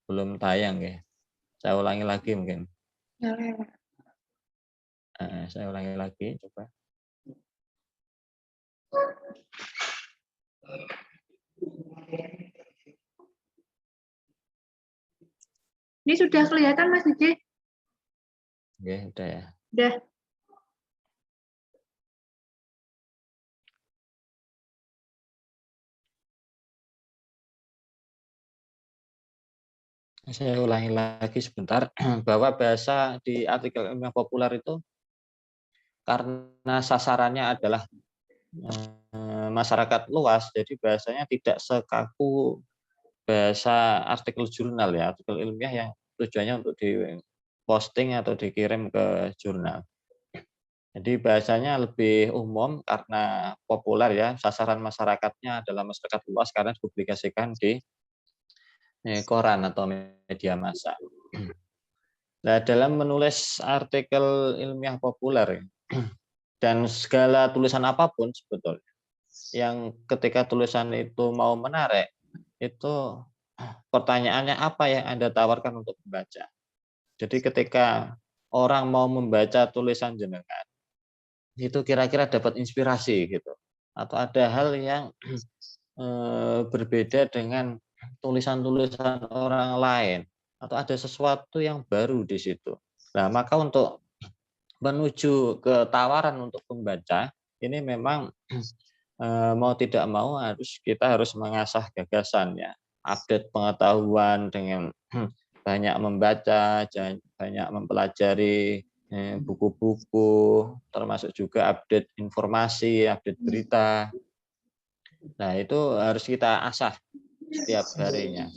belum tayang ya. Saya ulangi lagi mungkin. Saya ulangi lagi, coba. Ini sudah kelihatan, Mas DJ? Oke, udah ya. Udah. Saya ulangi lagi sebentar, bahwa bahasa di artikel ilmiah populer itu karena sasarannya adalah masyarakat luas, jadi bahasanya tidak sekaku bahasa artikel jurnal ya, artikel ilmiah yang tujuannya untuk diposting atau dikirim ke jurnal. Jadi bahasanya lebih umum karena populer ya, sasaran masyarakatnya adalah masyarakat luas karena dipublikasikan di koran atau media massa. Nah, dalam menulis artikel ilmiah populer dan segala tulisan apapun sebetulnya, yang ketika tulisan itu mau menarik, itu pertanyaannya apa yang Anda tawarkan untuk membaca. Jadi ketika orang mau membaca tulisan jenengan, itu kira-kira dapat inspirasi gitu, atau ada hal yang berbeda dengan tulisan-tulisan orang lain, atau ada sesuatu yang baru di situ. Nah, maka untuk menuju ke tawaran untuk pembaca, ini memang mau tidak mau kita harus mengasah gagasan ya, update pengetahuan dengan banyak membaca, banyak mempelajari buku-buku, termasuk juga update informasi, update berita. Nah, itu harus kita asah setiap harinya.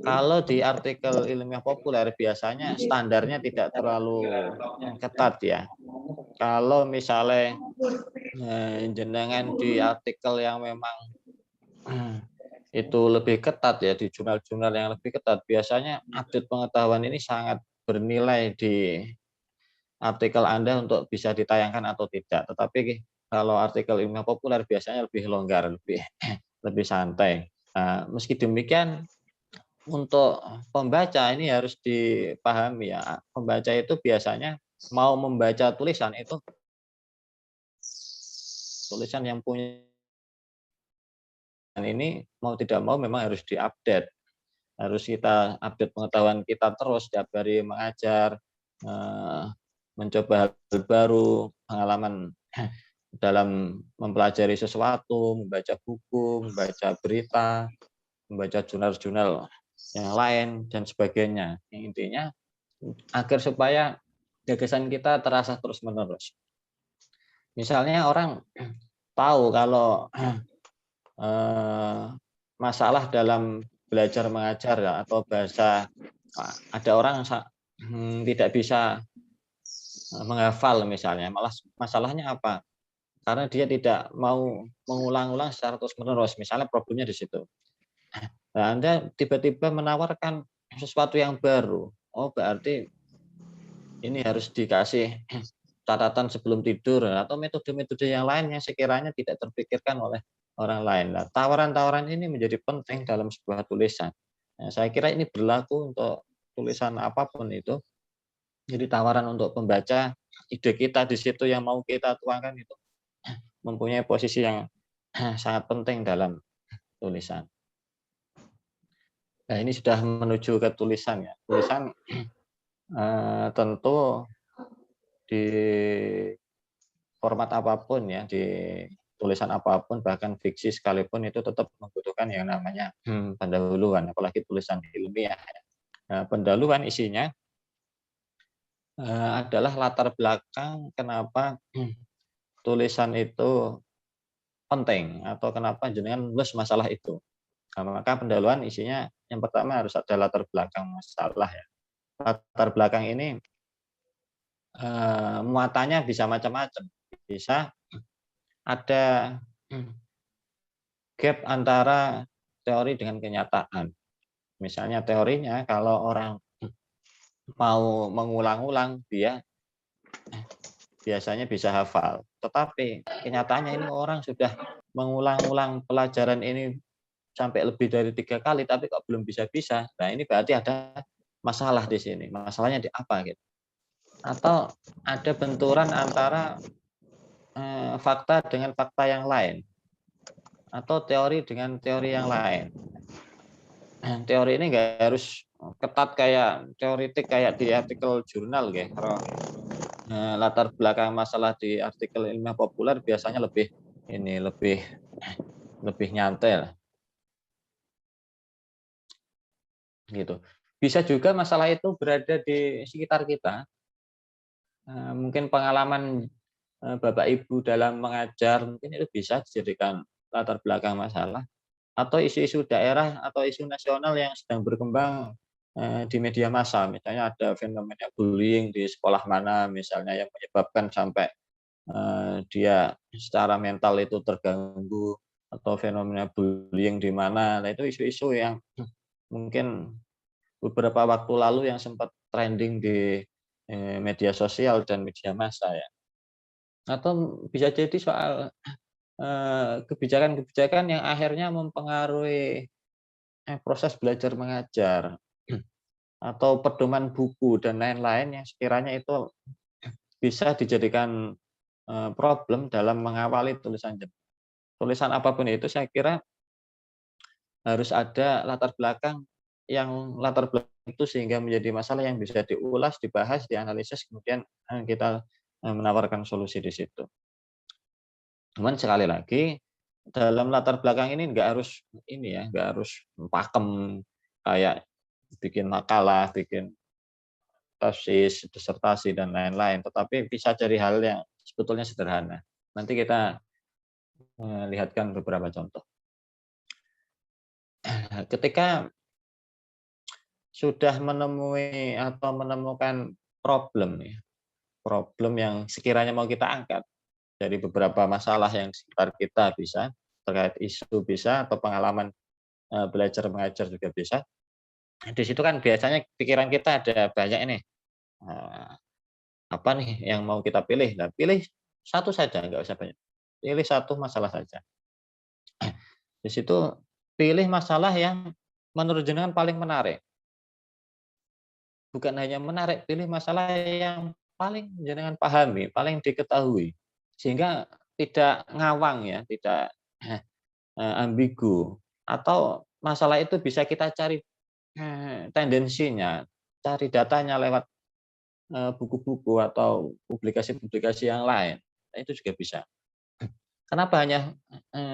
Kalau di artikel ilmiah populer biasanya standarnya tidak terlalu ketat ya. Kalau misalnya jenengan di artikel yang memang itu lebih ketat ya, di jurnal-jurnal yang lebih ketat, biasanya update pengetahuan ini sangat bernilai di artikel Anda untuk bisa ditayangkan atau tidak. Tetapi kalau artikel ilmiah populer biasanya lebih longgar, lebih santai. Nah, meski demikian, untuk pembaca ini harus dipahami ya, pembaca itu biasanya mau membaca tulisan itu tulisan yang punya ini mau tidak mau memang harus diupdate. Harus kita update pengetahuan kita terus setiap hari mengajar, mencoba hal baru, pengalaman dalam mempelajari sesuatu, membaca buku, membaca berita, membaca jurnal-jurnal yang lain dan sebagainya. Intinya agar supaya gagasan kita terasa terus-menerus. Misalnya orang tahu kalau masalah dalam belajar mengajar ya, atau bahasa, ada orang tidak bisa menghafal misalnya, malah masalahnya apa? Karena dia tidak mau mengulang-ulang secara terus-menerus, misalnya problemnya di situ. Nah, Anda tiba-tiba menawarkan sesuatu yang baru, oh berarti ini harus dikasih catatan sebelum tidur atau metode-metode yang lain yang sekiranya tidak terpikirkan oleh orang lain. Nah, tawaran-tawaran ini menjadi penting dalam sebuah tulisan. Nah, saya kira ini berlaku untuk tulisan apapun itu. Jadi tawaran untuk pembaca, ide kita di situ yang mau kita tuangkan itu mempunyai posisi yang sangat penting dalam tulisan. Nah, ini sudah menuju ke tulisan ya. Tulisan tentu di format apapun ya, di tulisan apapun, bahkan fiksi sekalipun itu tetap membutuhkan yang namanya pendahuluan, apalagi tulisan ilmiah. Nah, pendahuluan isinya adalah latar belakang kenapa tulisan itu penting atau kenapa jenengan nulis masalah itu. Nah, maka pendahuluan isinya yang pertama harus ada latar belakang masalah ya. Latar belakang ini muatannya bisa macam-macam. Bisa ada gap antara teori dengan kenyataan. Misalnya teorinya kalau orang mau mengulang-ulang dia biasanya bisa hafal. Tetapi kenyataannya ini orang sudah mengulang-ulang pelajaran ini sampai lebih dari 3 kali tapi kok belum bisa-bisa. Nah, ini berarti ada masalah di sini. Masalahnya di apa gitu. Atau ada benturan antara fakta dengan fakta yang lain. Atau teori dengan teori yang lain. Teori ini nggak harus ketat kayak teoritik kayak di artikel jurnal ya. Kalau latar belakang masalah di artikel ilmiah populer biasanya lebih nyantai lah. Gitu. Bisa juga masalah itu berada di sekitar kita. Mungkin pengalaman Bapak Ibu dalam mengajar mungkin itu bisa dijadikan latar belakang masalah, atau isu-isu daerah atau isu nasional yang sedang berkembang di media massa. Misalnya ada fenomena bullying di sekolah mana misalnya yang menyebabkan sampai dia secara mental itu terganggu, atau fenomena bullying di mana. Nah, itu isu-isu yang mungkin beberapa waktu lalu yang sempat trending di media sosial dan media massa ya. Atau bisa jadi soal kebijakan-kebijakan yang akhirnya mempengaruhi proses belajar mengajar, atau pedoman buku dan lain-lain yang sekiranya itu bisa dijadikan problem dalam mengawali tulisan tulisan apapun itu. Saya kira harus ada latar belakang itu sehingga menjadi masalah yang bisa diulas, dibahas, dianalisis, kemudian kita menawarkan solusi di situ. Cuman sekali lagi dalam latar belakang ini nggak harus pakem kayak bikin makalah, bikin tesis, disertasi dan lain-lain, tetapi bisa cari hal yang sebetulnya sederhana. Nanti kita lihatkan beberapa contoh. Ketika sudah menemui atau menemukan problem yang sekiranya mau kita angkat dari beberapa masalah yang sekitar kita, bisa terkait isu, bisa atau pengalaman belajar mengajar juga bisa. Di situ kan biasanya pikiran kita ada banyak ini, apa nih yang mau kita pilih. Nah, pilih satu saja, nggak usah banyak. Pilih satu masalah saja. Di situ pilih masalah yang menurut jenengan paling menarik. Bukan hanya menarik, pilih masalah yang paling jenengan pahami, paling diketahui, sehingga tidak ngawang ya, tidak ambigu, atau masalah itu bisa kita cari tendensinya, cari datanya lewat buku-buku atau publikasi-publikasi yang lain, itu juga bisa. Kenapa hanya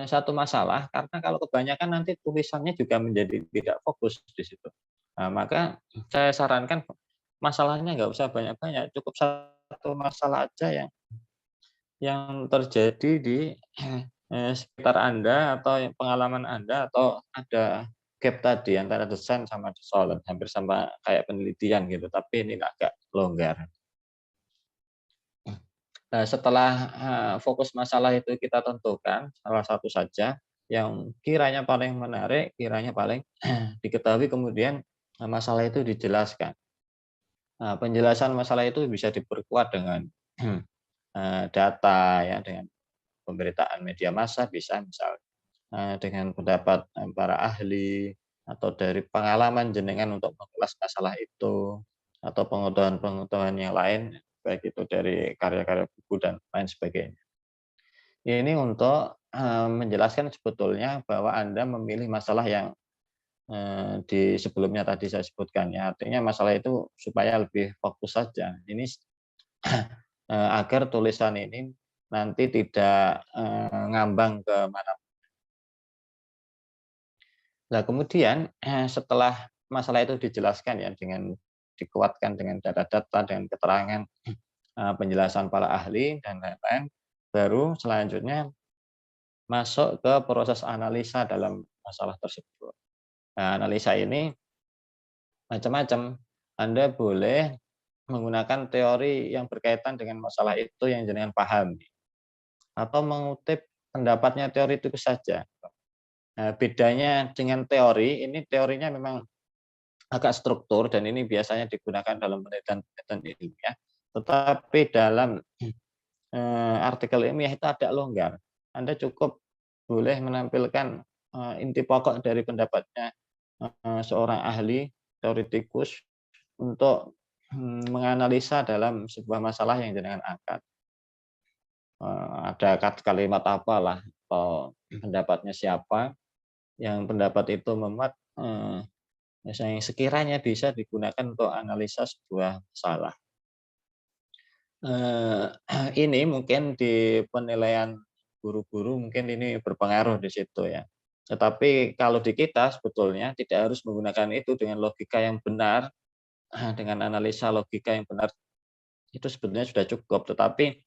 satu masalah? Karena kalau kebanyakan nanti tulisannya juga menjadi tidak fokus di situ. Nah, maka saya sarankan masalahnya nggak usah banyak-banyak, cukup satu masalah aja yang terjadi di sekitar Anda atau pengalaman Anda, atau ada gap tadi antara desain sama desolen, hampir sama kayak penelitian gitu, tapi ini agak longgar. Nah, setelah fokus masalah itu kita tentukan salah satu saja yang kiranya paling menarik, kiranya paling diketahui, kemudian masalah itu dijelaskan. Nah, penjelasan masalah itu bisa diperkuat dengan data ya, dengan pemberitaan media massa bisa, misal dengan pendapat para ahli atau dari pengalaman jenengan untuk mengulas masalah itu, atau pengetahuan-pengetahuan yang lain, baik itu dari karya-karya buku dan lain sebagainya. Ini untuk menjelaskan sebetulnya bahwa Anda memilih masalah yang di sebelumnya tadi saya sebutkan ya, artinya masalah itu supaya lebih fokus saja. Ini agar tulisan ini nanti tidak ngambang ke mana. Nah, kemudian setelah masalah itu dijelaskan ya, dengan dikuatkan dengan data-data, dengan keterangan, penjelasan para ahli dan lain-lain, baru selanjutnya masuk ke proses analisa dalam masalah tersebut. Nah, analisa ini macam-macam. Anda boleh menggunakan teori yang berkaitan dengan masalah itu yang jenengan pahami, atau mengutip pendapatnya teoritis saja. Nah, bedanya dengan teori, ini teorinya memang agak struktur dan ini biasanya digunakan dalam penelitian ilmiah, tetapi dalam artikel ilmiah itu agak longgar. Anda cukup boleh menampilkan inti pokok dari pendapatnya seorang ahli teoretikus untuk menganalisa dalam sebuah masalah yang jenengan angkat. Ada kalimat apalah atau pendapatnya siapa, yang pendapat itu memuat yang sekiranya bisa digunakan untuk analisa sebuah masalah. Ini mungkin di penilaian guru-guru mungkin ini berpengaruh di situ ya. Tetapi kalau di kita sebetulnya tidak harus menggunakan itu, dengan logika yang benar, dengan analisa logika yang benar itu sebetulnya sudah cukup. Tetapi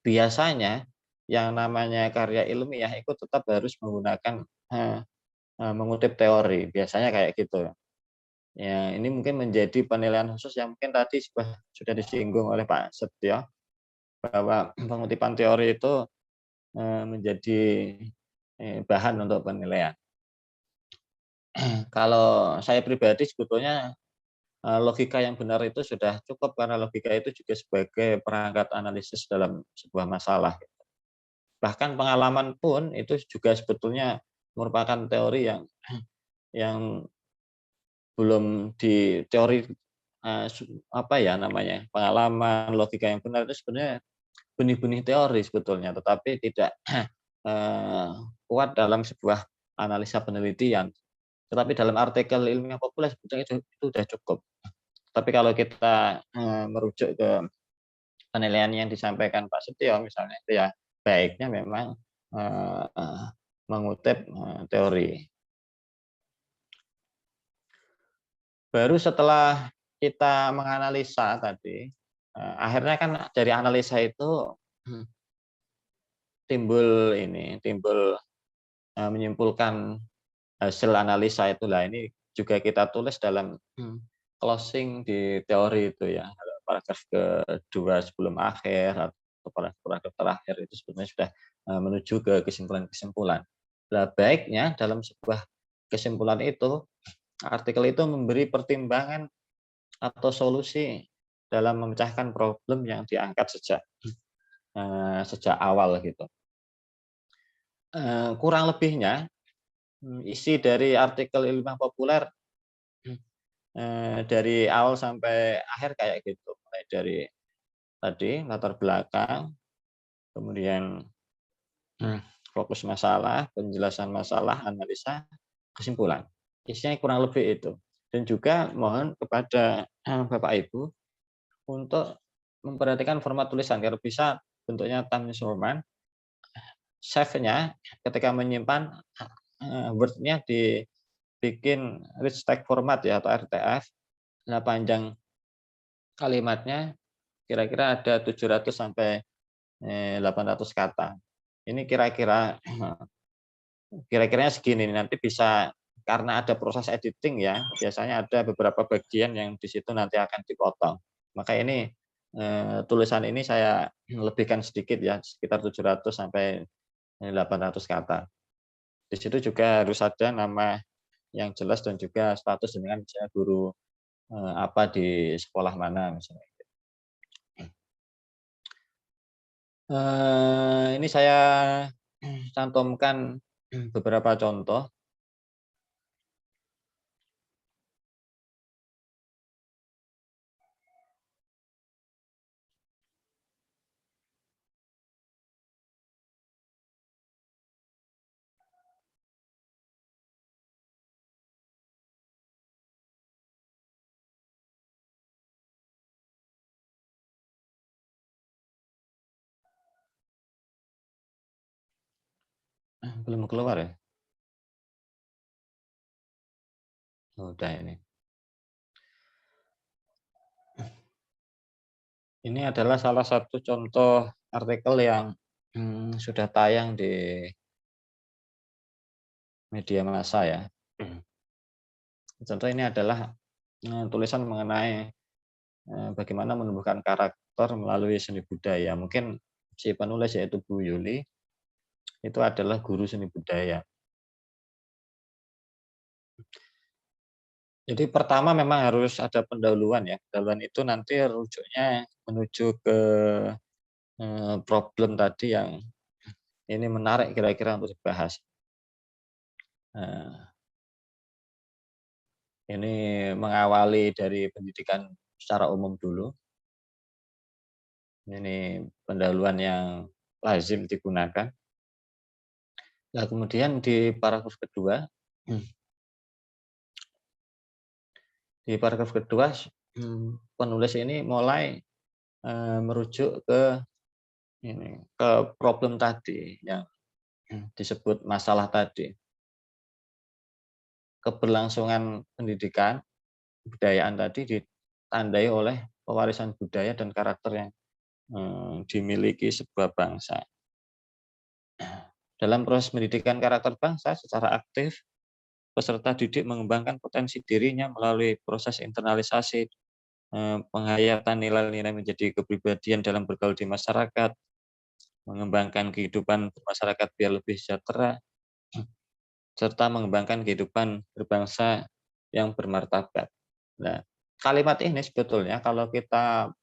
biasanya yang namanya karya ilmiah itu tetap harus menggunakan mengutip teori, biasanya kayak gitu. Ya, ini mungkin menjadi penilaian khusus yang mungkin tadi sudah disinggung oleh Pak Setio, bahwa pengutipan teori itu menjadi bahan untuk penilaian. Kalau saya pribadi sebetulnya logika yang benar itu sudah cukup, karena logika itu juga sebagai perangkat analisis dalam sebuah masalah. Bahkan pengalaman pun itu juga sebetulnya merupakan teori yang belum di teori apa ya namanya, pengalaman logika yang benar itu sebenarnya benih-benih teori sebetulnya, tetapi tidak kuat dalam sebuah analisa penelitian. Tetapi dalam artikel ilmiah populer sebetulnya itu sudah cukup. Tapi kalau kita merujuk ke penilaian yang disampaikan Pak Setio misalnya, itu ya baiknya memang mengutip teori. Baru setelah kita menganalisa tadi, akhirnya kan dari analisa itu timbul menyimpulkan hasil analisa itulah ini juga kita tulis dalam closing di teori itu ya, paragraf kedua sebelum akhir atau paragraf terakhir itu sebenarnya sudah menuju ke kesimpulan-kesimpulan. Nah, baiknya dalam sebuah kesimpulan itu artikel itu memberi pertimbangan atau solusi dalam memecahkan problem yang diangkat sejak awal gitu. Kurang lebihnya isi dari artikel ilmiah populer dari awal sampai akhir kayak gitu, mulai dari tadi latar belakang, kemudian fokus masalah, penjelasan masalah, analisa, kesimpulan. Isinya kurang lebih itu. Dan juga mohon kepada Bapak Ibu untuk memperhatikan format tulisan. Kalau bisa bentuknya Times New Roman, save-nya ketika menyimpan Word-nya dibikin rich text format ya atau RTF. Nah, panjang kalimatnya kira-kira ada 700 sampai 800 kata. Ini kira-kiranya segini, nanti bisa karena ada proses editing ya, biasanya ada beberapa bagian yang di situ nanti akan dipotong. Maka ini tulisan ini saya lebihkan sedikit ya, sekitar 700 sampai 800 kata. Di situ juga harus ada nama yang jelas dan juga status dengan misalnya guru apa di sekolah mana misalnya. Ini saya cantumkan beberapa contoh. Belum keluar ya? Udah ini. Ini adalah salah satu contoh artikel yang sudah tayang di media massa ya. Contoh ini adalah tulisan mengenai bagaimana menumbuhkan karakter melalui seni budaya. Mungkin si penulis yaitu Bu Yuli itu adalah guru seni budaya. Jadi pertama memang harus ada pendahuluan ya. Pendahuluan itu nanti rujuknya menuju ke problem tadi yang ini menarik kira-kira untuk dibahas. Ini mengawali dari pendidikan secara umum dulu. Ini pendahuluan yang lazim digunakan. Nah, kemudian di paragraf kedua, penulis ini mulai merujuk ke problem tadi yang disebut masalah tadi. Keberlangsungan pendidikan, kebudayaan tadi ditandai oleh pewarisan budaya dan karakter yang dimiliki sebuah bangsa. Dalam proses pendidikan karakter bangsa secara aktif, peserta didik mengembangkan potensi dirinya melalui proses internalisasi, penghayatan nilai-nilai menjadi kepribadian dalam bergaul di masyarakat, mengembangkan kehidupan masyarakat biar lebih sejahtera, serta mengembangkan kehidupan berbangsa yang bermartabat. Nah, kalimat ini sebetulnya kalau kita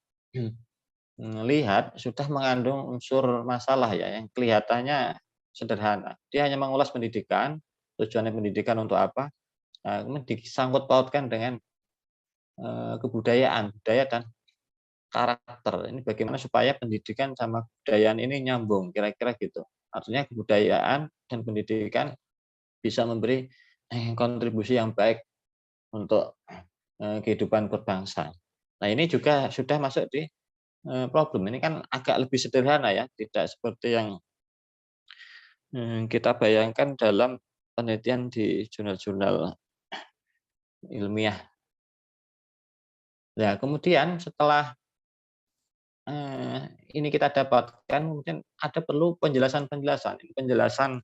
lihat sudah mengandung unsur masalah ya, yang kelihatannya sederhana. Dia hanya mengulas pendidikan, tujuannya pendidikan untuk apa, kemudian disangkut pautkan dengan kebudayaan, budaya dan karakter. Ini bagaimana supaya pendidikan sama kebudayaan ini nyambung, kira-kira gitu. Artinya kebudayaan dan pendidikan bisa memberi kontribusi yang baik untuk kehidupan berbangsa. Nah, ini juga sudah masuk di problem. Ini kan agak lebih sederhana ya, tidak seperti yang kita bayangkan dalam penelitian di jurnal-jurnal ilmiah. Nah, kemudian setelah ini kita dapatkan, kemudian ada perlu penjelasan-penjelasan. Penjelasan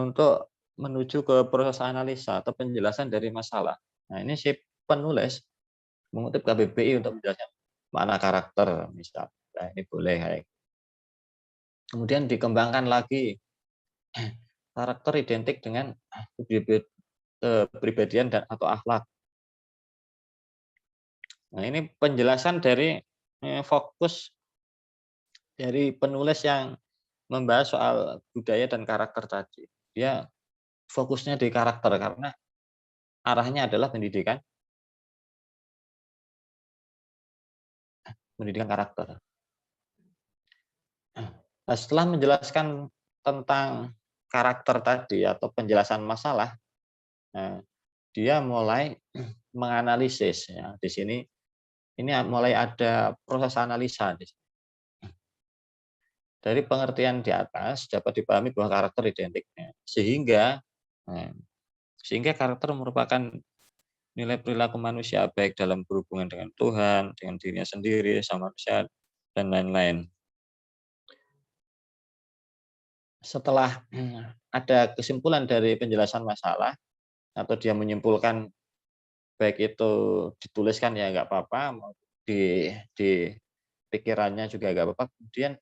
untuk menuju ke proses analisa atau penjelasan dari masalah. Nah, ini si penulis mengutip KBBI untuk menjelaskan makna karakter, misal. Nah, ini boleh. Kemudian dikembangkan lagi karakter identik dengan kepribadian dan atau akhlak. Nah, ini penjelasan dari fokus dari penulis yang membahas soal budaya dan karakter tadi. Dia fokusnya di karakter karena arahnya adalah pendidikan karakter. Nah, setelah menjelaskan tentang karakter tadi atau penjelasan masalah, dia mulai menganalisis ya. Di sini ini mulai ada proses analisa di sini. Dari pengertian di atas dapat dipahami bahwa karakter identiknya sehingga karakter merupakan nilai perilaku manusia baik dalam berhubungan dengan Tuhan, dengan dirinya sendiri, sama manusia dan lain-lain. Setelah ada kesimpulan dari penjelasan masalah atau dia menyimpulkan baik itu dituliskan ya nggak apa-apa, mau di pikirannya juga nggak apa-apa. Kemudian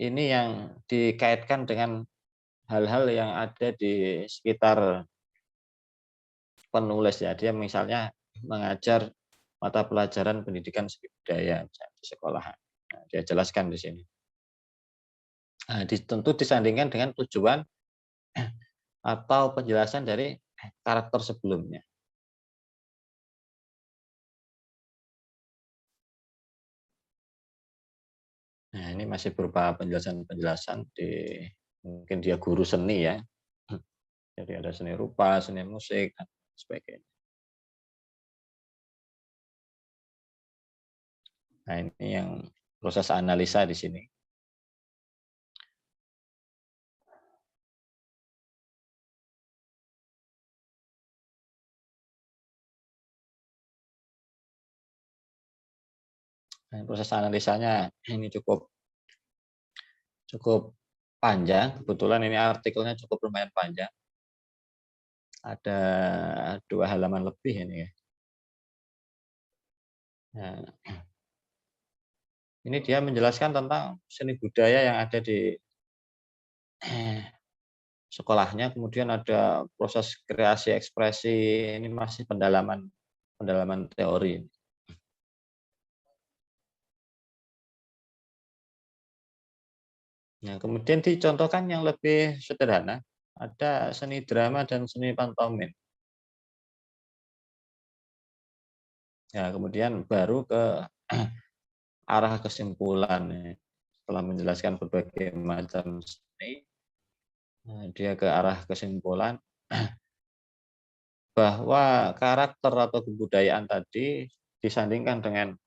ini yang dikaitkan dengan hal-hal yang ada di sekitar penulis ya. Dia misalnya mengajar mata pelajaran pendidikan seni budaya di sekolah. Nah, dia jelaskan di sini. Nah, tentu disandingkan dengan tujuan atau penjelasan dari karakter sebelumnya. Nah, ini masih berupa penjelasan-penjelasan mungkin dia guru seni ya. Jadi ada seni rupa, seni musik, dan sebagainya. Nah, ini yang proses analisa di sini. Nah, proses analisanya ini cukup panjang. Kebetulan ini artikelnya cukup lumayan panjang. Ada 2 halaman lebih ini ya. Nah, ini dia menjelaskan tentang seni budaya yang ada di sekolahnya, kemudian ada proses kreasi ekspresi, ini masih pendalaman teori. Nah, kemudian dicontohkan yang lebih sederhana, ada seni drama dan seni pantomim. Ya, kemudian baru ke arah kesimpulan. Setelah menjelaskan berbagai macam seni, dia ke arah kesimpulan bahwa karakter atau kebudayaan tadi disandingkan dengan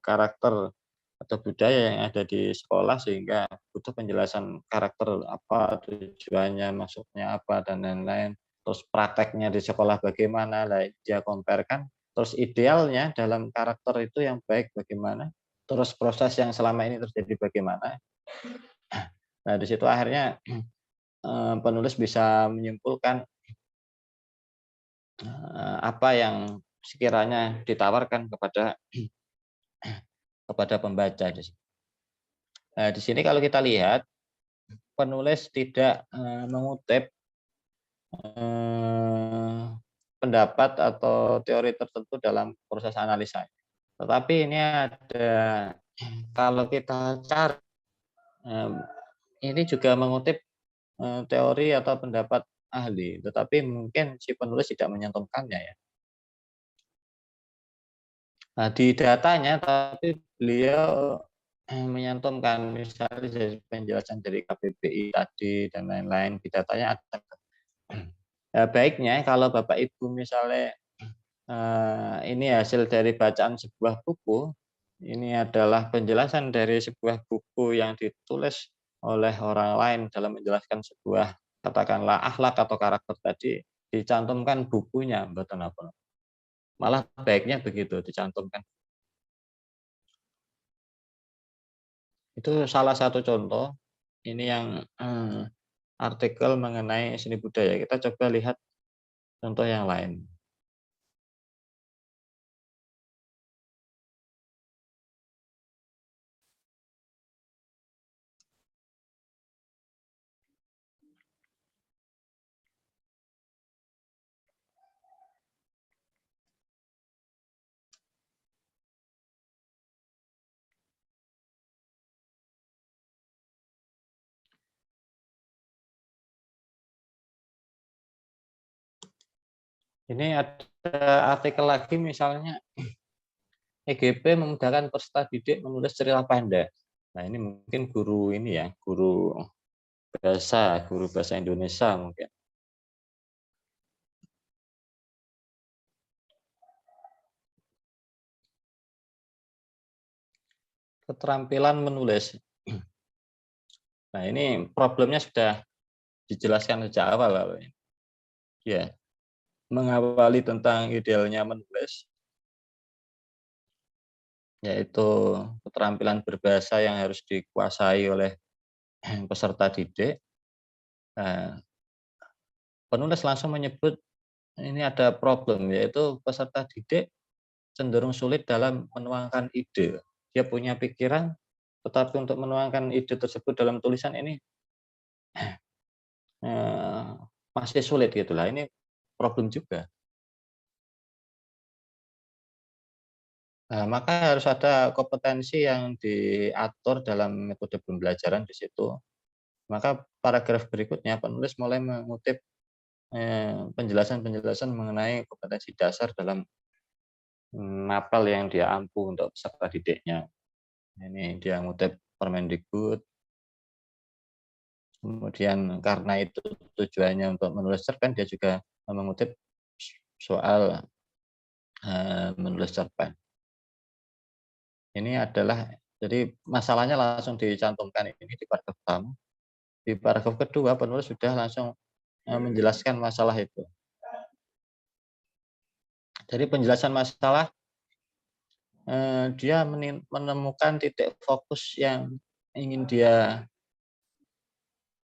karakter atau budaya yang ada di sekolah sehingga butuh penjelasan karakter apa tujuannya, maksudnya apa dan lain-lain. Terus prakteknya di sekolah bagaimana, lah dia comparekan. Terus idealnya dalam karakter itu yang baik bagaimana. Terus proses yang selama ini terjadi bagaimana. Nah, di situ akhirnya penulis bisa menyimpulkan apa yang sekiranya ditawarkan kepada pembaca. Nah, di sini kalau kita lihat, penulis tidak mengutip pendapat atau teori tertentu dalam proses analisa. Tetapi ini ada, kalau kita cari, ini juga mengutip teori atau pendapat ahli, tetapi mungkin si penulis tidak menyantumkannya ya. Nah, di datanya tapi beliau menyantumkan misalnya dari penjelasan dari KBBI tadi dan lain-lain, di datanya ada. Baiknya kalau Bapak Ibu misalnya ini hasil dari bacaan sebuah buku, ini adalah penjelasan dari sebuah buku yang ditulis oleh orang lain dalam menjelaskan sebuah katakanlah akhlak atau karakter tadi, dicantumkan bukunya, mboten apa. Malah baiknya begitu dicantumkan. Itu salah satu contoh. Ini yang artikel mengenai seni budaya. Kita coba lihat contoh yang lain. Ini ada artikel lagi misalnya EGP memudahkan peserta didik menulis cerita pendek. Nah, ini mungkin guru ini ya, guru bahasa Indonesia mungkin. Keterampilan menulis. Nah, ini problemnya sudah dijelaskan sejak awal, Bapak. Ya, mengawali tentang idealnya menulis, yaitu keterampilan berbahasa yang harus dikuasai oleh peserta didik. Nah, penulis langsung menyebut ini ada problem, yaitu peserta didik cenderung sulit dalam menuangkan ide. Dia punya pikiran, tetapi untuk menuangkan ide tersebut dalam tulisan ini masih sulit gitulah. Ini problem juga. Nah, maka harus ada kompetensi yang diatur dalam metode pembelajaran di situ. Maka paragraf berikutnya penulis mulai mengutip penjelasan-penjelasan mengenai kompetensi dasar dalam mapel yang dia ampu untuk peserta didiknya. Ini dia mengutip Permendikbud. Kemudian karena itu tujuannya untuk menulis cerpen, dia juga mengutip soal menulis cerpen. Ini adalah, jadi masalahnya langsung dicantumkan ini di paragraf pertama. Di paragraf kedua, penulis sudah langsung menjelaskan masalah itu. Dari penjelasan masalah, dia menemukan titik fokus yang ingin dia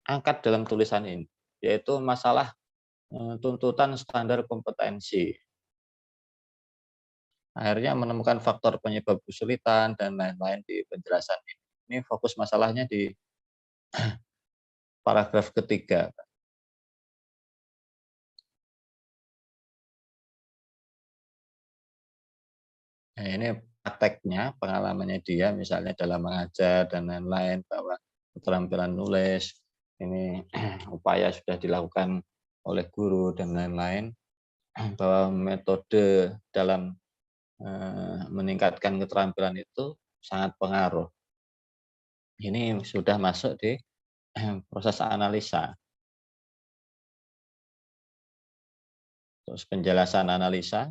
angkat dalam tulisan ini, yaitu masalah tuntutan standar kompetensi. Akhirnya menemukan faktor penyebab kesulitan dan lain-lain di penjelasan ini. Ini fokus masalahnya di paragraf ketiga. Nah, ini prakteknya, pengalamannya dia misalnya dalam mengajar dan lain-lain, bahwa keterampilan nulis ini upaya sudah dilakukan oleh guru dan lain-lain, bahwa metode dalam meningkatkan keterampilan itu sangat pengaruh. Ini sudah masuk di proses analisa. Terus penjelasan analisa.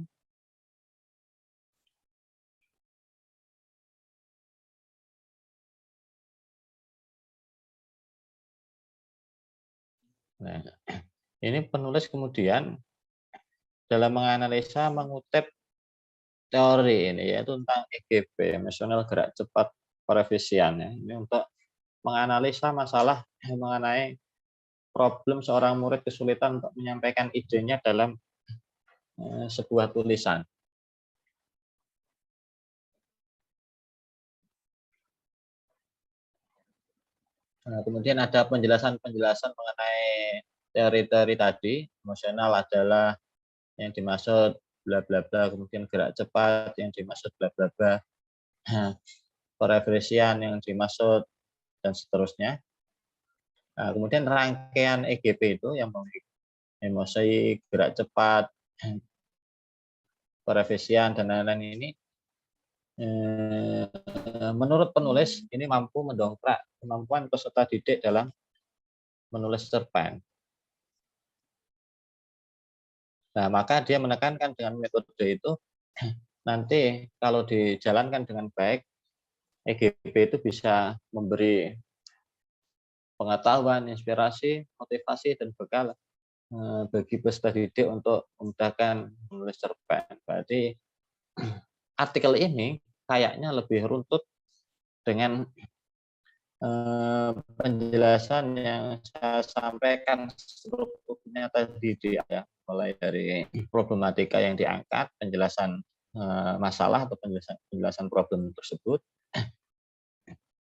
Nah, ini penulis kemudian dalam menganalisa mengutip teori ini, yaitu tentang EGP, emosional gerak cepat perevisian. Ini untuk menganalisa masalah mengenai problem seorang murid kesulitan untuk menyampaikan idenya dalam sebuah tulisan. Nah, kemudian ada penjelasan-penjelasan mengenai teori-teori tadi. Emosional adalah yang dimaksud bla bla bla, kemudian gerak cepat yang dimaksud bla bla bla, perefresian yang dimaksud, dan seterusnya. Nah, kemudian rangkaian EGP itu yang memiliki emosi, gerak cepat, perefresian, dan lain-lain ini menurut penulis ini mampu mendongkrak kemampuan peserta didik dalam menulis cerpen. Nah, maka dia menekankan dengan metode itu nanti kalau dijalankan dengan baik, EGP itu bisa memberi pengetahuan, inspirasi, motivasi, dan bekal bagi peserta didik untuk memudahkan menulis cerpen. Berarti artikel ini kayaknya lebih runtut dengan penjelasan yang saya sampaikan strukturnya tadi ya, mulai dari problematika yang diangkat, penjelasan masalah atau penjelasan problem tersebut,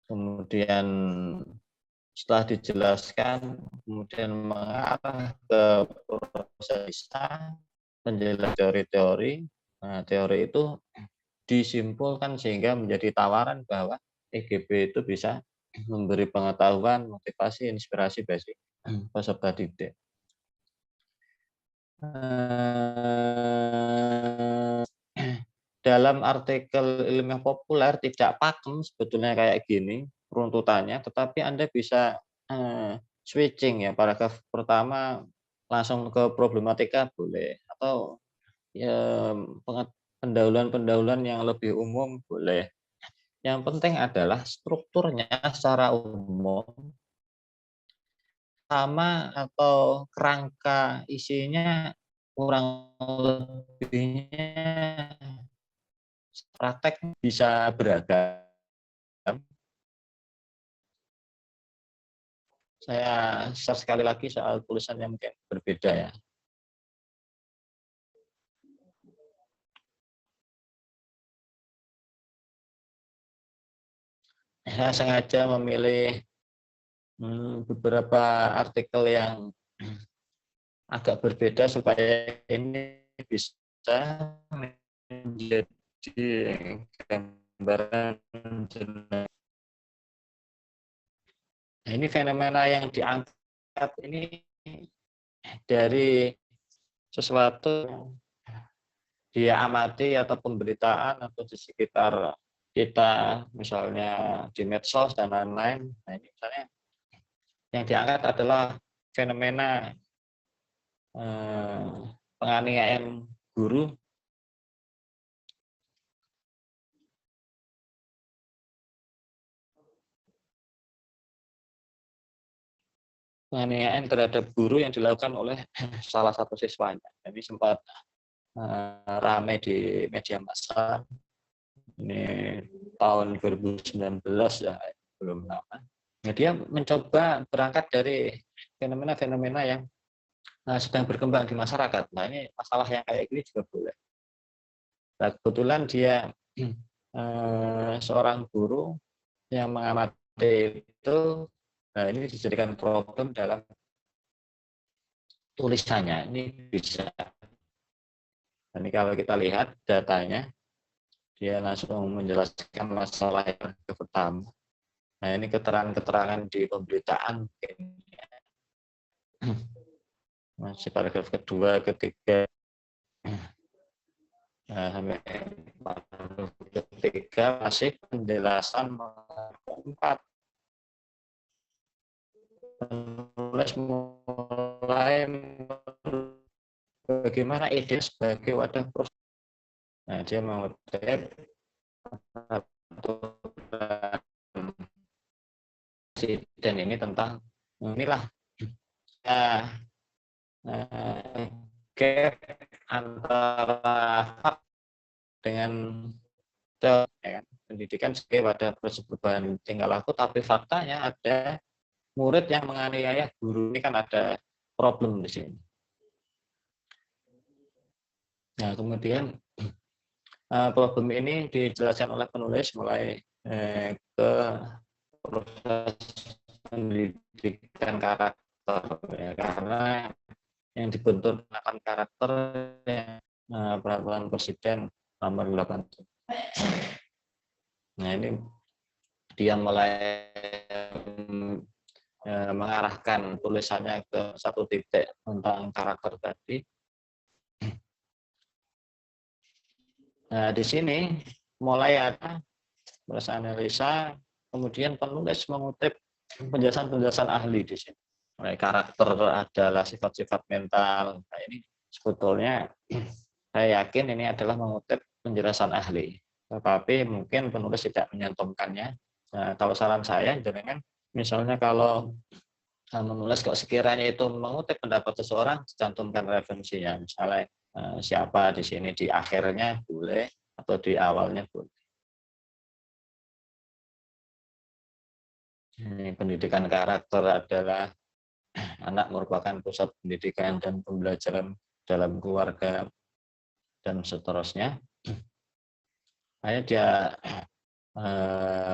kemudian setelah dijelaskan, kemudian mengarah ke proses penjelasan teori-teori. Nah, teori itu disimpulkan sehingga menjadi tawaran bahwa EGP itu bisa memberi pengetahuan, motivasi, inspirasi bagi peserta didik. Dalam artikel ilmiah populer tidak pakem sebetulnya kayak gini runtutannya, tetapi Anda bisa switching ya, paragraf pertama langsung ke problematika boleh, atau ya pendahuluan-pendahuluan yang lebih umum boleh. Yang penting adalah strukturnya secara umum sama atau kerangka isinya kurang lebihnya praktek bisa beragam. Saya share sekali lagi soal tulisan yang mungkin berbeda ya. Saya sengaja memilih beberapa artikel yang agak berbeda supaya ini bisa menjadi gambaran jelas. Nah, ini fenomena yang diangkat ini dari sesuatu yang dia amati atau pemberitaan atau di sekitar kita, misalnya di medsos dan lain-lain. Nah, ini misalnya yang diangkat adalah fenomena penganiayaan guru. Penganiayaan terhadap guru yang dilakukan oleh salah satu siswanya. Ini sempat ramai di media massa. Ini tahun 2019 ya, belum lama. Nah, dia mencoba berangkat dari fenomena-fenomena yang sedang berkembang di masyarakat. Nah, ini masalah yang kayak gini juga boleh. Nah, kebetulan dia seorang guru yang mengamati itu. Nah, ini dijadikan problem dalam tulisannya. Ini bisa. Ini kalau kita lihat datanya, dia langsung menjelaskan masalah yang pertama. Nah, ini keterangan-keterangan di pemberitaan. Masih paragraf kedua, ketiga, sampai paragraf ketiga masih penjelasan keempat. Penulis mulai bagaimana ide sebagai wadah proses. Nah, dia mengutip dan ini tentang inilah gap antara hak dengan pendidikan sebagai wadah proses perubahan tingkah laku, tapi faktanya ada murid yang menganiaya guru. Ini kan ada problem di sini. Nah, kemudian problem ini dijelaskan oleh penulis mulai ke proses pendidikan karakter, ya, karena yang dibentuk 8 karakter peraturan presiden nomor 8. Nah, ini dia mulai mengarahkan tulisannya ke satu titik tentang karakter tadi. Nah, di sini mulai ada proses analisa, kemudian penulis mengutip penjelasan-penjelasan ahli di sini. Mulai karakter adalah sifat-sifat mental. Nah, ini sebetulnya saya yakin ini adalah mengutip penjelasan ahli. Tetapi mungkin penulis tidak menyantumkannya. Nah, kalau saran saya, jangan misalnya kalau menulis kok sekiranya itu mengutip pendapat seseorang, cantumkan referensinya. Misalnya siapa di sini di akhirnya boleh atau di awalnya boleh. Ini pendidikan karakter adalah anak merupakan pusat pendidikan dan pembelajaran dalam keluarga dan seterusnya. Hanya dia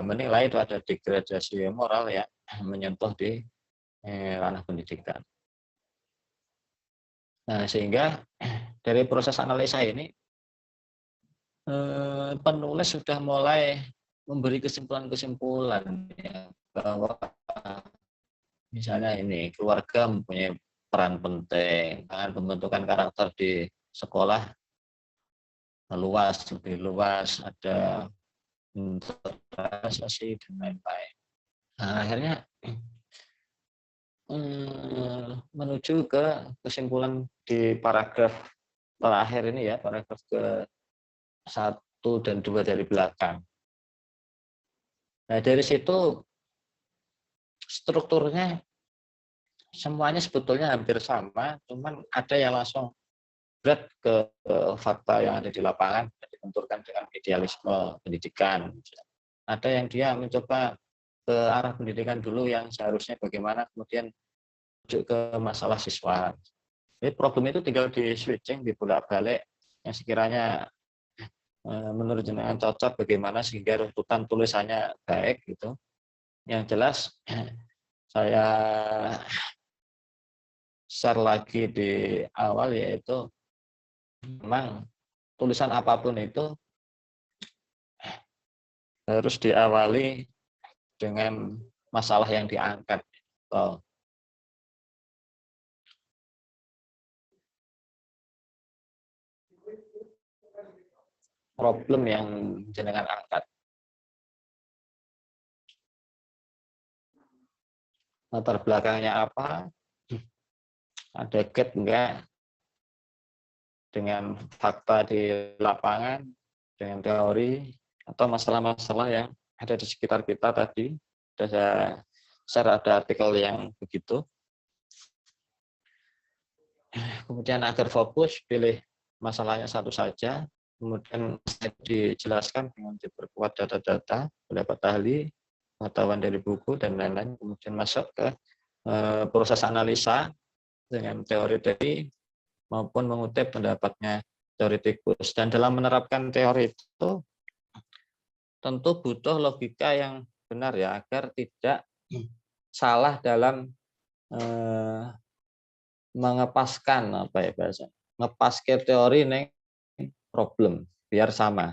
menilai itu ada degradasi moral ya, menyentuh di ranah pendidikan. Nah, sehingga dari proses analisa ini penulis sudah mulai memberi kesimpulan-kesimpulan ya, bahwa misalnya ini keluarga mempunyai peran penting, pembentukan karakter di sekolah lebih luas, ada interpretasi dan lain-lain. Nah, akhirnya menuju ke kesimpulan di paragraf terakhir ini ya, paragraf ke 1 dan 2 dari belakang. Nah, dari situ strukturnya semuanya sebetulnya hampir sama, cuman ada yang langsung berat ke fakta yang ada di lapangan, dibenturkan dengan idealisme pendidikan. Ada yang dia mencoba ke arah pendidikan dulu yang seharusnya bagaimana, kemudian menuju ke masalah siswa. Jadi problem itu tinggal di switching, dibolak-balik, yang sekiranya menurut jenengan cocok bagaimana sehingga runtutan tulisannya baik gitu. Yang jelas saya share lagi di awal, yaitu memang tulisan apapun itu harus diawali dengan masalah yang diangkat. Problem yang jenengan angkat. Latar belakangnya apa? Ada gap enggak dengan fakta di lapangan, dengan teori, atau masalah-masalah yang ada di sekitar kita tadi. Ada artikel yang begitu. Kemudian agar fokus, pilih masalahnya satu saja. Kemudian dijelaskan dengan diperkuat data-data, pendapat ahli, pengetahuan dari buku, dan lain-lain. Kemudian masuk ke proses analisa dengan teori-teori maupun mengutip pendapatnya teoretikus. Dan dalam menerapkan teori itu tentu butuh logika yang benar ya, agar tidak salah dalam mengepaskan apa ya bahasa, ngepaske teori neng problem biar sama.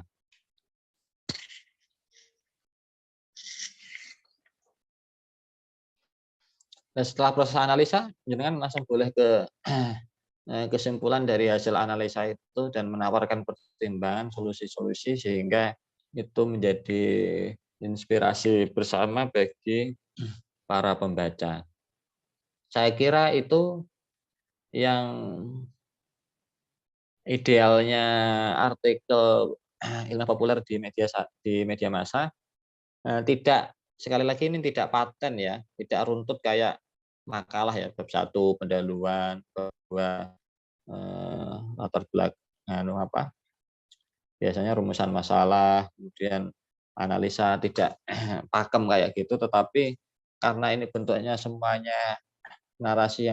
Dan setelah proses analisa, jangan langsung boleh ke kesimpulan dari hasil analisa itu dan menawarkan pertimbangan solusi-solusi sehingga itu menjadi inspirasi bersama bagi para pembaca. Saya kira itu yang idealnya artikel ilmu populer di media massa. Tidak, sekali lagi ini tidak paten ya, tidak runtut kayak makalah ya, bab 1 pendahuluan, bab 2 latar belakang biasanya rumusan masalah, kemudian analisa, tidak pakem kayak gitu, tetapi karena ini bentuknya semuanya narasi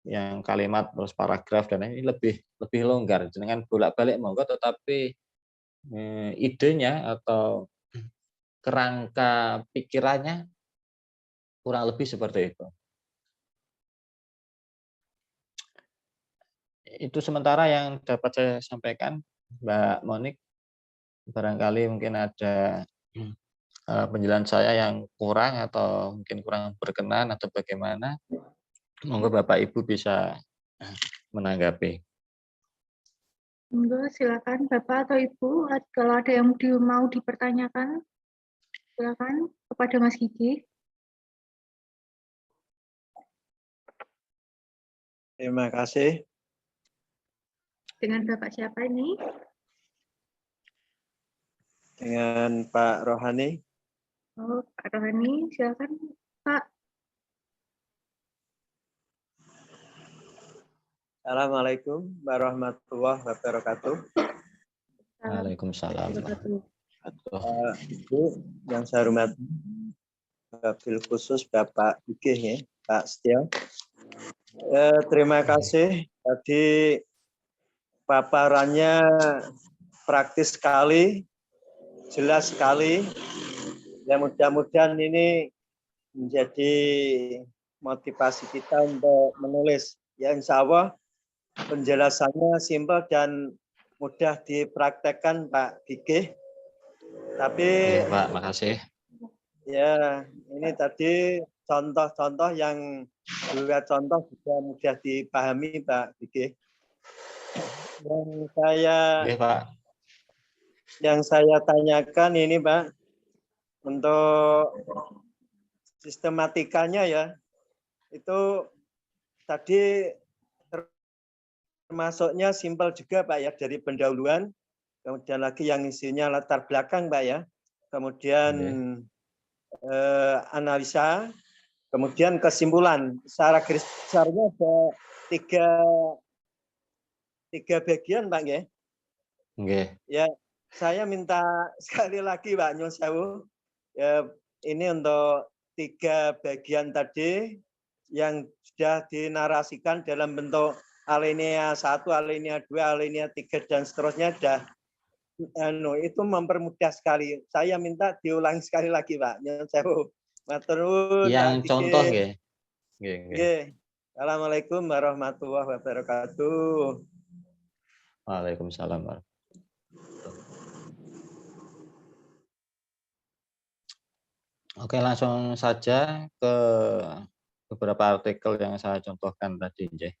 yang kalimat terus paragraf dan ini lebih longgar dengan bolak-balik monggo, tetapi idenya atau kerangka pikirannya kurang lebih seperti itu. Itu sementara yang dapat saya sampaikan, Mbak Monik. Barangkali mungkin ada penjelasan saya yang kurang atau mungkin kurang berkenan atau bagaimana. Monggo Bapak Ibu bisa menanggapi. Enggak, silakan Bapak atau Ibu, kalau ada yang mau dipertanyakan, silakan kepada Mas Gigi. Terima kasih. Dengan Bapak siapa ini? Dengan Pak Rohani. Oh, Pak Rohani, silakan Pak. Assalamualaikum warahmatullahi wabarakatuh. Waalaikumsalam. Ibu yang saya hormati, wabil khusus Bapak Gigi, ya, Pak Setia. Terima kasih. Tadi paparannya praktis sekali, jelas sekali. Ya, mudah-mudahan ini menjadi motivasi kita untuk menulis. Ya, insya Allah penjelasannya simpel dan mudah dipraktekkan Pak Gigi. Tapi Iya, Pak, makasih. ya ini tadi contoh-contoh yang dua contoh juga mudah dipahami Pak Gigi. Iya, Pak. Yang saya tanyakan ini Pak, untuk sistematikanya ya, itu tadi termasuknya simpel juga Pak ya, dari pendahuluan, kemudian lagi yang isinya latar belakang Pak ya, kemudian analisa, kemudian kesimpulan. Secara garis besarnya ada tiga bagian Pak ya. Ya, saya minta sekali lagi Pak Nyun Sewu, ya, ini untuk tiga bagian tadi yang sudah dinarasikan dalam bentuk alinea 1, alinea 2, alinea 3 dan seterusnya sudah itu mempermudah sekali. Saya minta diulangi sekali lagi Pak. Nyun Sewu. Matur nuwun. Yang contoh nggih. Nggih. Assalamualaikum warahmatullahi wabarakatuh. Waalaikumsalam. Oke, langsung saja ke beberapa artikel yang saya contohkan tadi, nggih.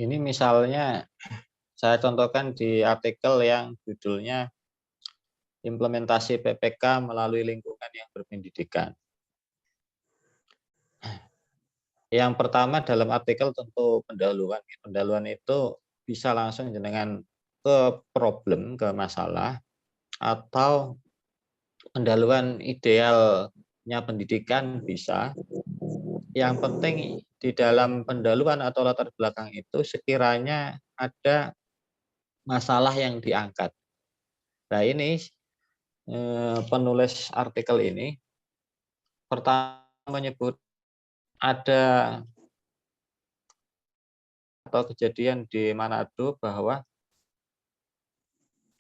Ini misalnya saya contohkan di artikel yang judulnya Implementasi PPK melalui lingkungan yang berpendidikan. Yang pertama dalam artikel tentu pendahuluan. Pendahuluan itu bisa langsung dengan ke problem, ke masalah, atau pendahuluan idealnya pendidikan bisa. Yang penting di dalam pendahuluan atau latar belakang itu sekiranya ada masalah yang diangkat. Nah ini penulis artikel ini pertama menyebut ada atau kejadian di Manado bahwa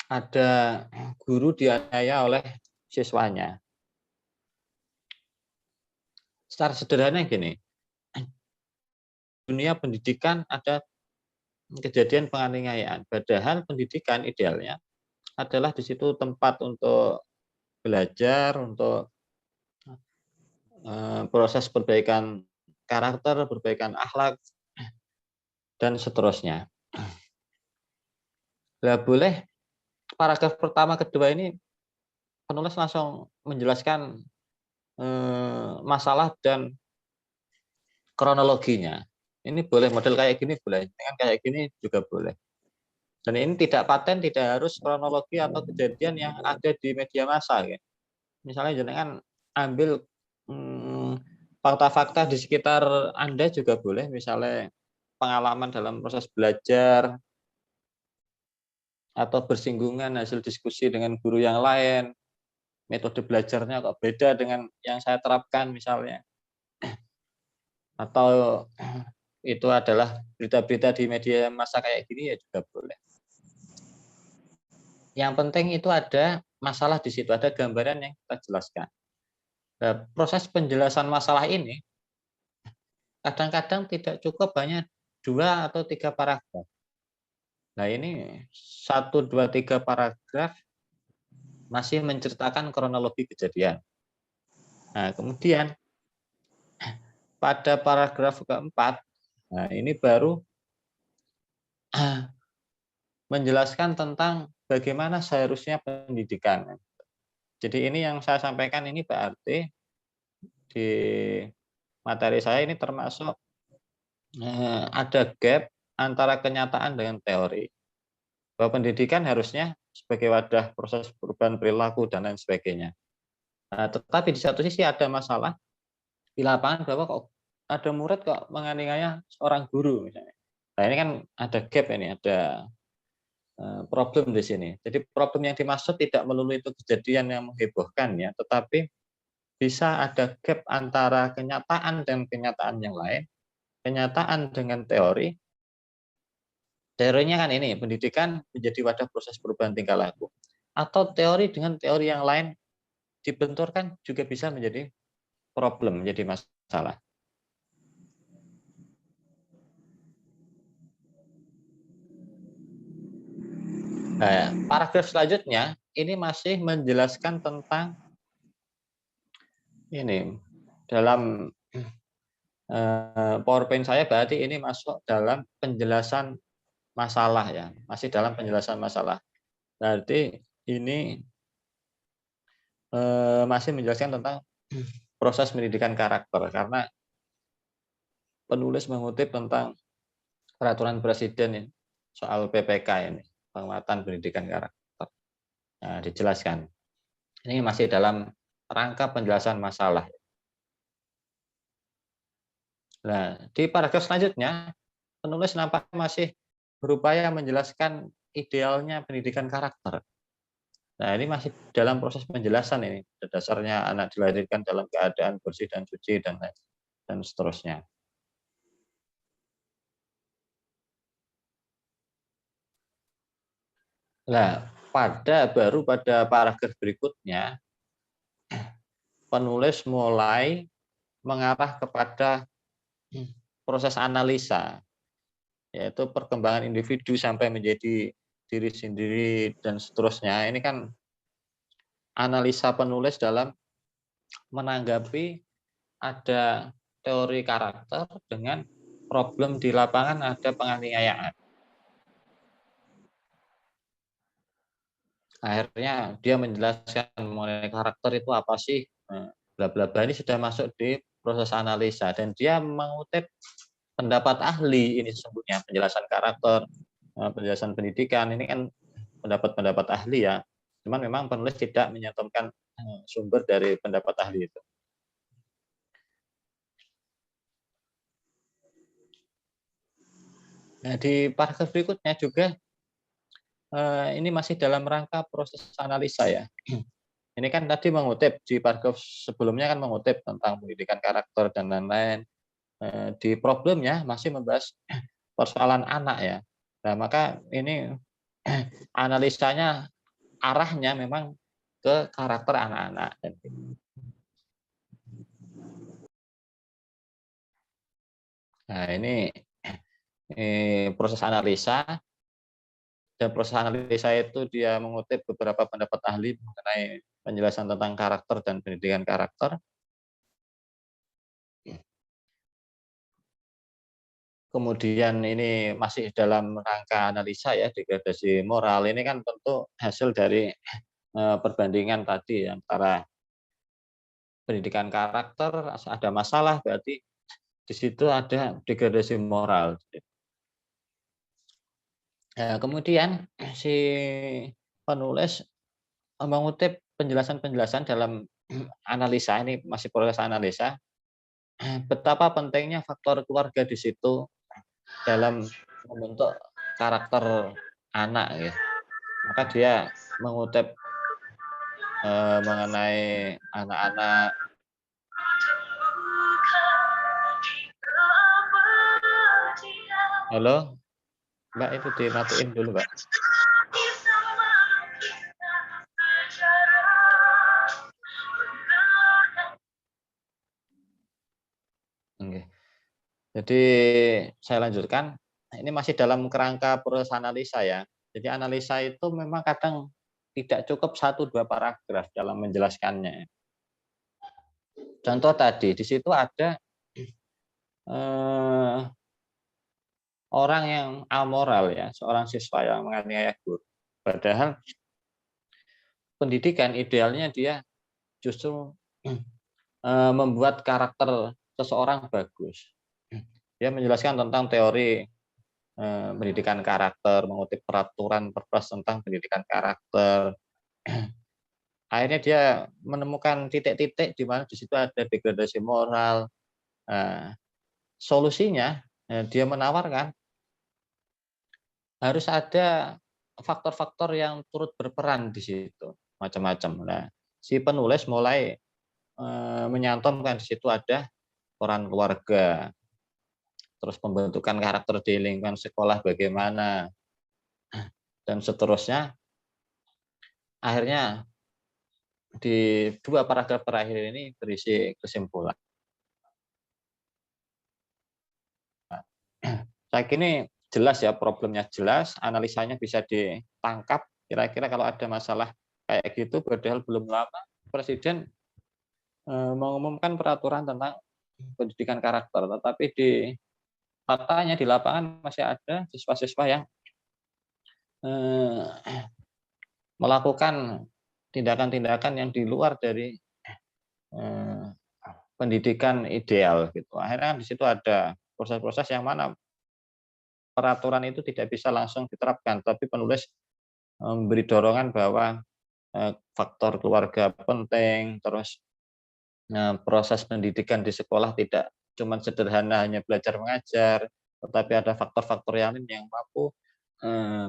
ada guru dianiaya oleh siswanya. Secara sederhana gini, dunia pendidikan ada kejadian penganiayaan. Padahal pendidikan idealnya adalah di situ tempat untuk belajar, untuk proses perbaikan karakter, perbaikan akhlak, dan seterusnya. Nah, boleh paragraf pertama kedua ini penulis langsung menjelaskan masalah dan kronologinya. Ini boleh model kayak gini boleh, dengan kayak gini juga boleh. Dan ini tidak paten, tidak harus kronologi atau kejadian yang ada di media massa. Ya. Misalnya jangan ambil fakta-fakta di sekitar Anda juga boleh, misalnya pengalaman dalam proses belajar, atau bersinggungan hasil diskusi dengan guru yang lain, metode belajarnya kok beda dengan yang saya terapkan misalnya. Atau itu adalah berita-berita di media massa kayak gini ya juga boleh. Yang penting itu ada masalah di situ, ada gambaran yang kita jelaskan. Nah, proses penjelasan masalah ini kadang-kadang tidak cukup hanya 2 atau 3 paragraf. Nah, ini 1, 2, 3 paragraf masih menceritakan kronologi kejadian. Nah, kemudian pada paragraf keempat, nah ini baru menjelaskan tentang bagaimana seharusnya pendidikan. Jadi ini yang saya sampaikan ini berarti di materi saya ini termasuk ada gap antara kenyataan dengan teori. Bahwa pendidikan harusnya sebagai wadah proses perubahan perilaku dan lain sebagainya. Nah, tetapi di satu sisi ada masalah di lapangan bahwa kok ada murid kok menganiaya seorang guru misalnya. Nah, ini kan ada gap ini, ada problem di sini. Jadi problem yang dimaksud tidak melulu itu kejadian yang menghebohkan ya, tetapi bisa ada gap antara kenyataan dan kenyataan yang lain, kenyataan dengan teori. Teorinya kan ini, pendidikan menjadi wadah proses perubahan tingkah laku. Atau teori dengan teori yang lain dibenturkan juga bisa menjadi problem, menjadi masalah. Nah, paragraf selanjutnya ini masih menjelaskan tentang ini dalam PowerPoint saya berarti ini masuk dalam penjelasan masalah ya, masih dalam penjelasan masalah. Berarti ini masih menjelaskan tentang proses pendidikan karakter karena penulis mengutip tentang peraturan presiden ini, soal PPK ini, penguatan pendidikan karakter. Nah, dijelaskan. Ini masih dalam rangka penjelasan masalah. Nah, di paragraf selanjutnya, penulis nampaknya masih berupaya menjelaskan idealnya pendidikan karakter. Nah, ini masih dalam proses penjelasan ini. Dasarnya anak dilahirkan dalam keadaan bersih dan suci dan seterusnya. Nah, baru pada paragraf berikutnya, penulis mulai mengarah kepada proses analisa, yaitu perkembangan individu sampai menjadi diri sendiri dan seterusnya. Ini kan analisa penulis dalam menanggapi ada teori karakter dengan problem di lapangan ada penganiayaan. Akhirnya dia menjelaskan mengenai karakter itu apa sih, bla bla bla, ini sudah masuk di proses analisa dan dia mengutip pendapat ahli ini sesungguhnya penjelasan karakter, penjelasan pendidikan ini kan pendapat ahli ya. Cuman memang penulis tidak menyantumkan sumber dari pendapat ahli itu. Nah, di paragraf berikutnya juga ini masih dalam rangka proses analisa ya. Ini kan tadi mengutip di paragraf sebelumnya kan mengutip tentang pendidikan karakter dan lain-lain. Di problemnya masih membahas persoalan anak ya. Nah, maka ini analisanya arahnya memang ke karakter anak-anak. Nah, ini proses analisa. Dan proses analisa itu dia mengutip beberapa pendapat ahli mengenai penjelasan tentang karakter dan pendidikan karakter. Kemudian ini masih dalam rangka analisa ya, degradasi moral. Ini kan tentu hasil dari perbandingan tadi antara pendidikan karakter, ada masalah berarti di situ ada degradasi moral. Nah, kemudian si penulis mengutip penjelasan-penjelasan dalam analisa, ini masih proses analisa, betapa pentingnya faktor keluarga di situ dalam membentuk karakter anak ya. Maka dia mengutip mengenai anak-anak. Halo, Mbak, itu dimatiin dulu, Mbak. Jadi saya lanjutkan, ini masih dalam kerangka proses analisa ya. Jadi analisa itu memang kadang tidak cukup 1-2 paragraf dalam menjelaskannya. Contoh tadi, di situ ada orang yang amoral ya, seorang siswa yang menganiaya guru. Padahal pendidikan idealnya dia justru membuat karakter seseorang bagus. Dia menjelaskan tentang teori pendidikan karakter, mengutip peraturan perpres tentang pendidikan karakter. Akhirnya dia menemukan titik-titik di mana di situ ada degradasi moral. Solusinya dia menawarkan harus ada faktor-faktor yang turut berperan di situ, macam-macam. Nah, si penulis mulai menyantumkan di situ ada peran keluarga, terus pembentukan karakter di lingkungan sekolah bagaimana, dan seterusnya. Akhirnya di 2 paragraf terakhir ini berisi kesimpulan. Saya kira jelas ya, problemnya jelas, analisanya bisa ditangkap. Kira-kira kalau ada masalah kayak gitu, padahal belum lama Presiden mengumumkan peraturan tentang pendidikan karakter, tetapi di faktanya di lapangan masih ada siswa-siswa yang melakukan tindakan-tindakan yang di luar dari pendidikan ideal gitu. Akhirnya di situ ada proses-proses yang mana peraturan itu tidak bisa langsung diterapkan, tapi penulis memberi dorongan bahwa faktor keluarga penting, terus proses pendidikan di sekolah tidak cuma sederhana hanya belajar mengajar, tetapi ada faktor-faktor yang lain yang mampu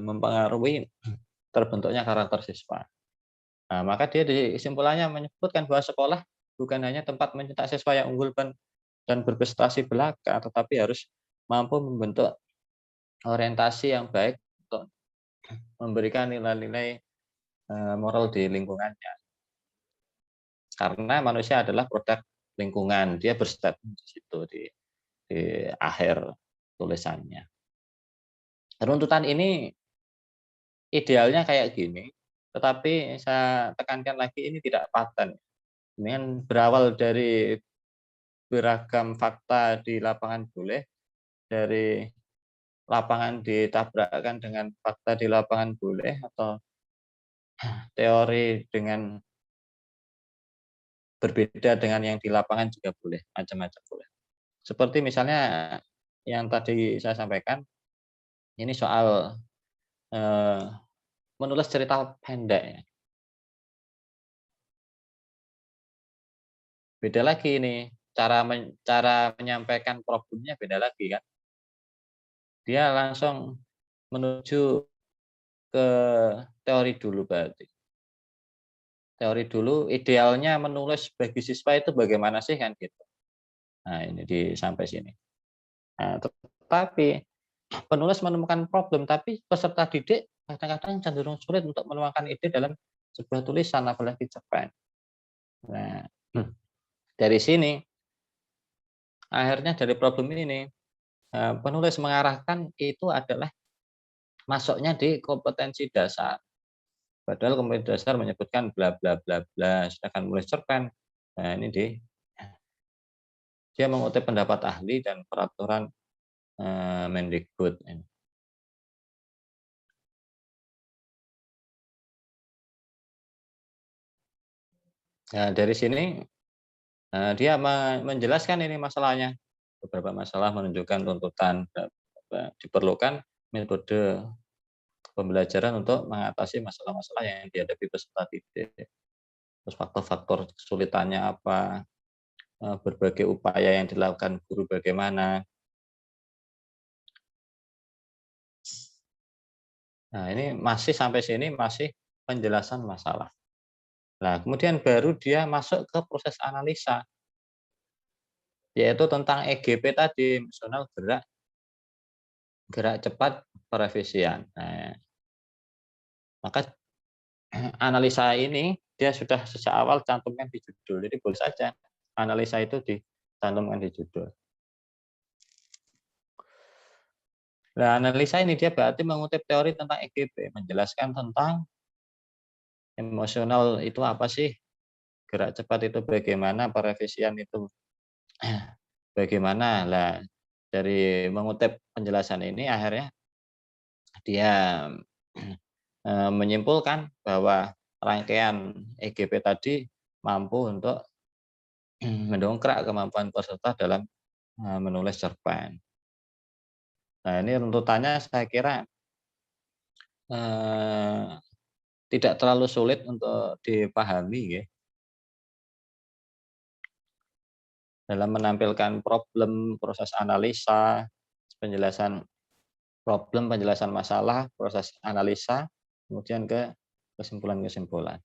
mempengaruhi terbentuknya karakter siswa. Nah, maka dia di kesimpulannya menyebutkan bahwa sekolah bukan hanya tempat mencetak siswa yang unggul dan berprestasi belaka, tetapi harus mampu membentuk orientasi yang baik untuk memberikan nilai-nilai moral di lingkungannya. Karena manusia adalah produk lingkungan, dia berstatement di situ di akhir tulisannya. Runtutan ini idealnya kayak gini, tetapi saya tekankan lagi ini tidak paten. Ini kan berawal dari beragam fakta di lapangan boleh, dari lapangan ditabrakkan dengan fakta di lapangan boleh, atau teori dengan berbeda dengan yang di lapangan juga boleh, macam-macam boleh. Seperti misalnya yang tadi saya sampaikan, ini soal menulis cerita pendek. Ya. Beda lagi ini, cara menyampaikan problemnya beda lagi kan. Dia langsung menuju ke teori dulu berarti. Teori dulu, idealnya menulis bagi siswa itu bagaimana sih kan gitu. Nah ini sampai sini. Nah, tetapi penulis menemukan problem, tapi peserta didik kadang-kadang cenderung sulit untuk menuangkan ide dalam sebuah tulisan, apalagi cerpen. Nah, dari sini, akhirnya dari problem ini, penulis mengarahkan itu adalah masuknya di kompetensi dasar. Padahal kompetensi dasar menyebutkan bla bla bla bla, sedangkan menulis cerpen, nah ini dia mengutip pendapat ahli dan peraturan Mendikbud. Nah, dari sini dia menjelaskan ini masalahnya. Beberapa masalah menunjukkan tuntutan diperlukan metode pembelajaran untuk mengatasi masalah-masalah yang dihadapi peserta didik. Terus faktor-faktor kesulitannya apa, berbagai upaya yang dilakukan guru bagaimana. Nah, ini masih sampai sini masih penjelasan masalah. Nah, kemudian baru dia masuk ke proses analisa, yaitu tentang EGP tadi, emosional gerak cepat perevisian. Nah, maka analisa ini dia sudah sejak awal cantumkan di judul. Jadi boleh saja analisa itu dicantumkan di judul. Nah, analisa ini dia berarti mengutip teori tentang EGP, menjelaskan tentang emosional itu apa sih, gerak cepat itu bagaimana, perevisian itu bagaimana. Lah, dari mengutip penjelasan ini akhirnya dia menyimpulkan bahwa rangkaian EGP tadi mampu untuk mendongkrak kemampuan peserta dalam menulis cerpen. Nah, ini runtutannya saya kira tidak terlalu sulit untuk dipahami ya. Dalam menampilkan problem, proses analisa, penjelasan problem, penjelasan masalah, proses analisa, kemudian ke kesimpulan-kesimpulan.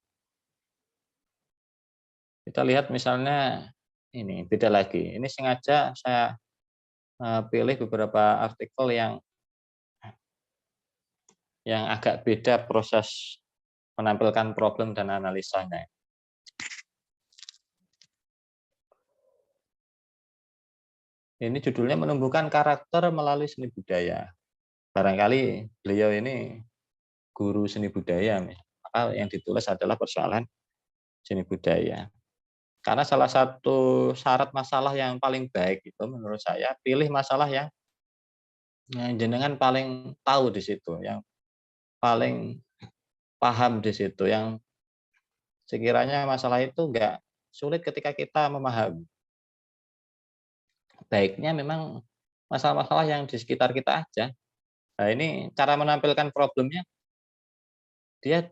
Kita lihat misalnya ini beda lagi. Ini sengaja saya pilih beberapa artikel yang agak beda proses menampilkan problem dan analisanya. Ini judulnya menumbuhkan karakter melalui seni budaya. Barangkali beliau ini guru seni budaya, maka yang ditulis adalah persoalan seni budaya. Karena salah satu syarat masalah yang paling baik itu menurut saya, pilih masalah yang jenengan paling tahu di situ, yang paling paham di situ, yang sekiranya masalah itu enggak sulit ketika kita memahami. Baiknya memang masalah-masalah yang di sekitar kita aja. Nah, ini cara menampilkan problemnya, dia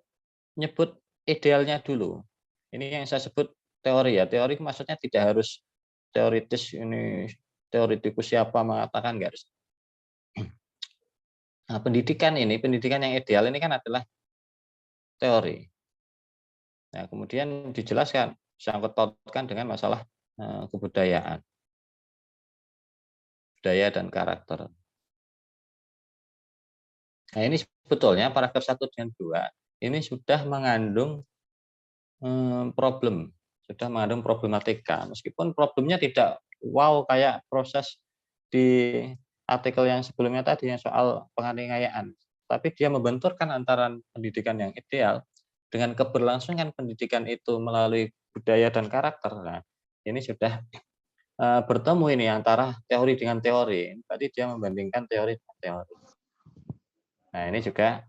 nyebut idealnya dulu. Ini yang saya sebut teori ya. Teori maksudnya tidak harus teoritis, ini teoritikus siapa mengatakan, enggak harus. Nah, pendidikan yang ideal ini kan adalah teori. Nah, kemudian dijelaskan, sangkut pautkan dengan masalah kebudayaan, budaya dan karakter. Nah, ini sebetulnya paragraf 1 dan 2 ini sudah mengandung problem, sudah mengandung problematika. Meskipun problemnya tidak wow kayak proses di artikel yang sebelumnya tadi yang soal penganiayaan, tapi dia membenturkan antara pendidikan yang ideal dengan keberlangsungan pendidikan itu melalui budaya dan karakter. Nah, ini sudah bertemu ini antara teori dengan teori. Tadi dia membandingkan teori dengan teori. Nah, ini juga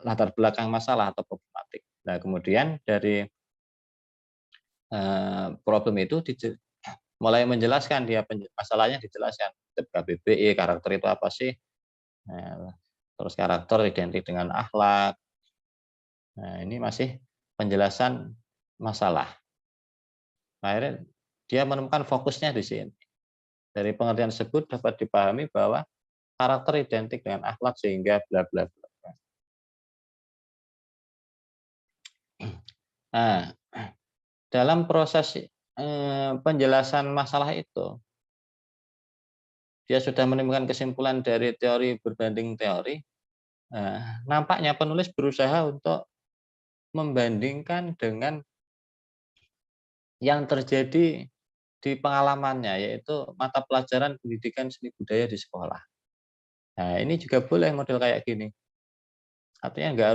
latar belakang masalah atau problematik. Nah, kemudian dari problem itu mulai menjelaskan, dia masalahnya dijelaskan. KBBI, karakter itu apa sih? Nah, terus karakter identik dengan akhlak. Nah, ini masih penjelasan masalah. Akhirnya dia menemukan fokusnya di sini. Dari pengertian tersebut dapat dipahami bahwa karakter identik dengan akhlak sehingga bla bla bla. Nah, dalam proses penjelasan masalah itu, dia sudah menemukan kesimpulan dari teori berbanding teori. Nampaknya penulis berusaha untuk membandingkan dengan yang terjadi di pengalamannya, yaitu mata pelajaran pendidikan seni budaya di sekolah. Nah, ini juga boleh model kayak gini. Artinya nggak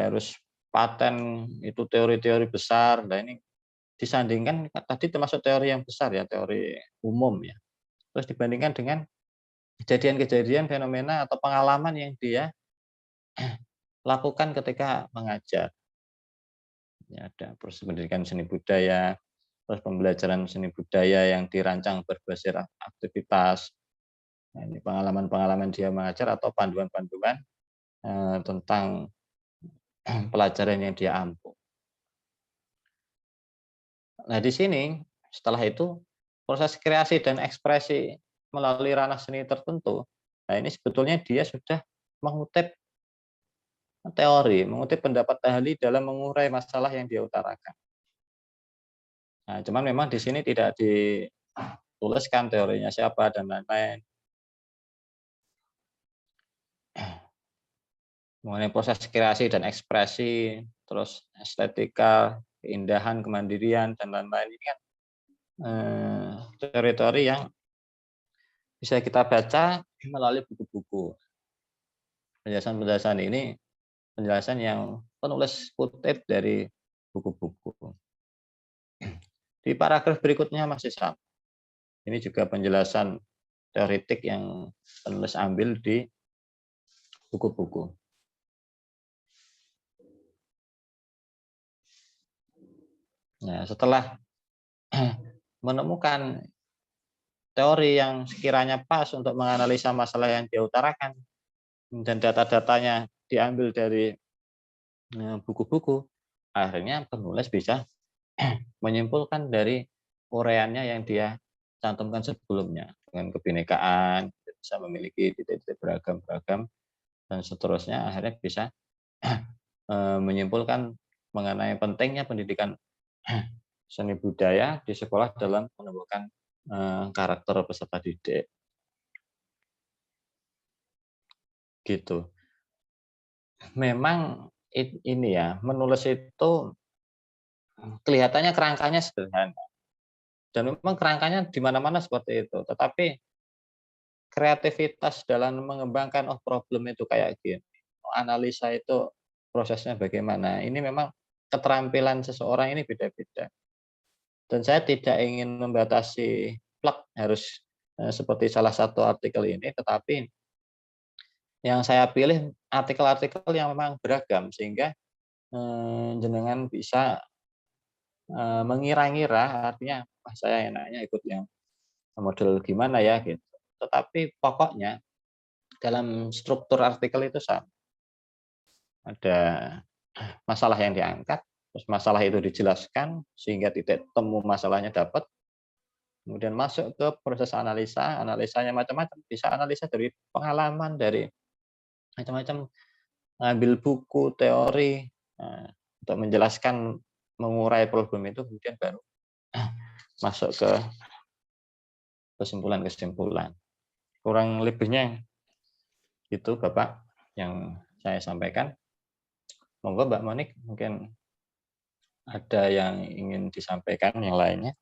harus paten itu teori-teori besar. Nah, ini disandingkan tadi termasuk teori yang besar ya, teori umum ya. Terus dibandingkan dengan kejadian-kejadian, fenomena atau pengalaman yang dia lakukan ketika mengajar. Ya, ada proses pendidikan seni budaya, terus pembelajaran seni budaya yang dirancang berbasis aktivitas. Nah, ini pengalaman-pengalaman dia mengajar atau panduan-panduan tentang pelajaran yang dia ampu. Nah, di sini setelah itu proses kreasi dan ekspresi melalui ranah seni tertentu. Nah, ini sebetulnya dia sudah mengutip teori, mengutip pendapat ahli dalam mengurai masalah yang dia utarakan. Nah, cuman memang di sini tidak dituliskan teorinya siapa dan lain-lain. Mengenai proses kreasi dan ekspresi, terus estetika, keindahan, kemandirian, dan lain-lain, ini kan teori-teori yang bisa kita baca melalui buku-buku. Penjelasan-penjelasan ini penjelasan yang penulis kutip dari buku-buku. Di paragraf berikutnya masih sama. Ini juga penjelasan teoritik yang penulis ambil di buku-buku. Nah, setelah menemukan teori yang sekiranya pas untuk menganalisa masalah yang dia utarakan dan data-datanya diambil dari buku-buku, akhirnya penulis bisa menyimpulkan dari uraiannya yang dia cantumkan sebelumnya dengan kebinekaan, bisa memiliki titik-titik beragam-beragam dan seterusnya, akhirnya bisa menyimpulkan mengenai pentingnya pendidikan seni budaya di sekolah dalam menumbuhkan karakter peserta didik. Gitu. Memang ini ya, menulis itu kelihatannya kerangkanya sederhana. Dan memang kerangkanya di mana-mana seperti itu. Tetapi kreativitas dalam mengembangkan problem itu kayak gini. Analisa itu prosesnya bagaimana. Ini memang keterampilan seseorang ini beda-beda. Dan saya tidak ingin membatasi plek harus seperti salah satu artikel ini, tetapi yang saya pilih artikel-artikel yang memang beragam sehingga jenengan bisa mengira-ngira, artinya saya enaknya ikut yang model gimana ya gitu. Tetapi pokoknya dalam struktur artikel itu sama. Ada masalah yang diangkat, terus masalah itu dijelaskan sehingga titik temu masalahnya dapat. Kemudian masuk ke proses analisa, analisanya macam-macam, bisa analisa dari pengalaman, dari macam-macam, ngambil buku, teori, untuk menjelaskan, mengurai problem itu, kemudian baru masuk ke kesimpulan-kesimpulan. Kurang lebihnya itu Bapak yang saya sampaikan. Monggo Mbak Monik, mungkin ada yang ingin disampaikan yang lainnya.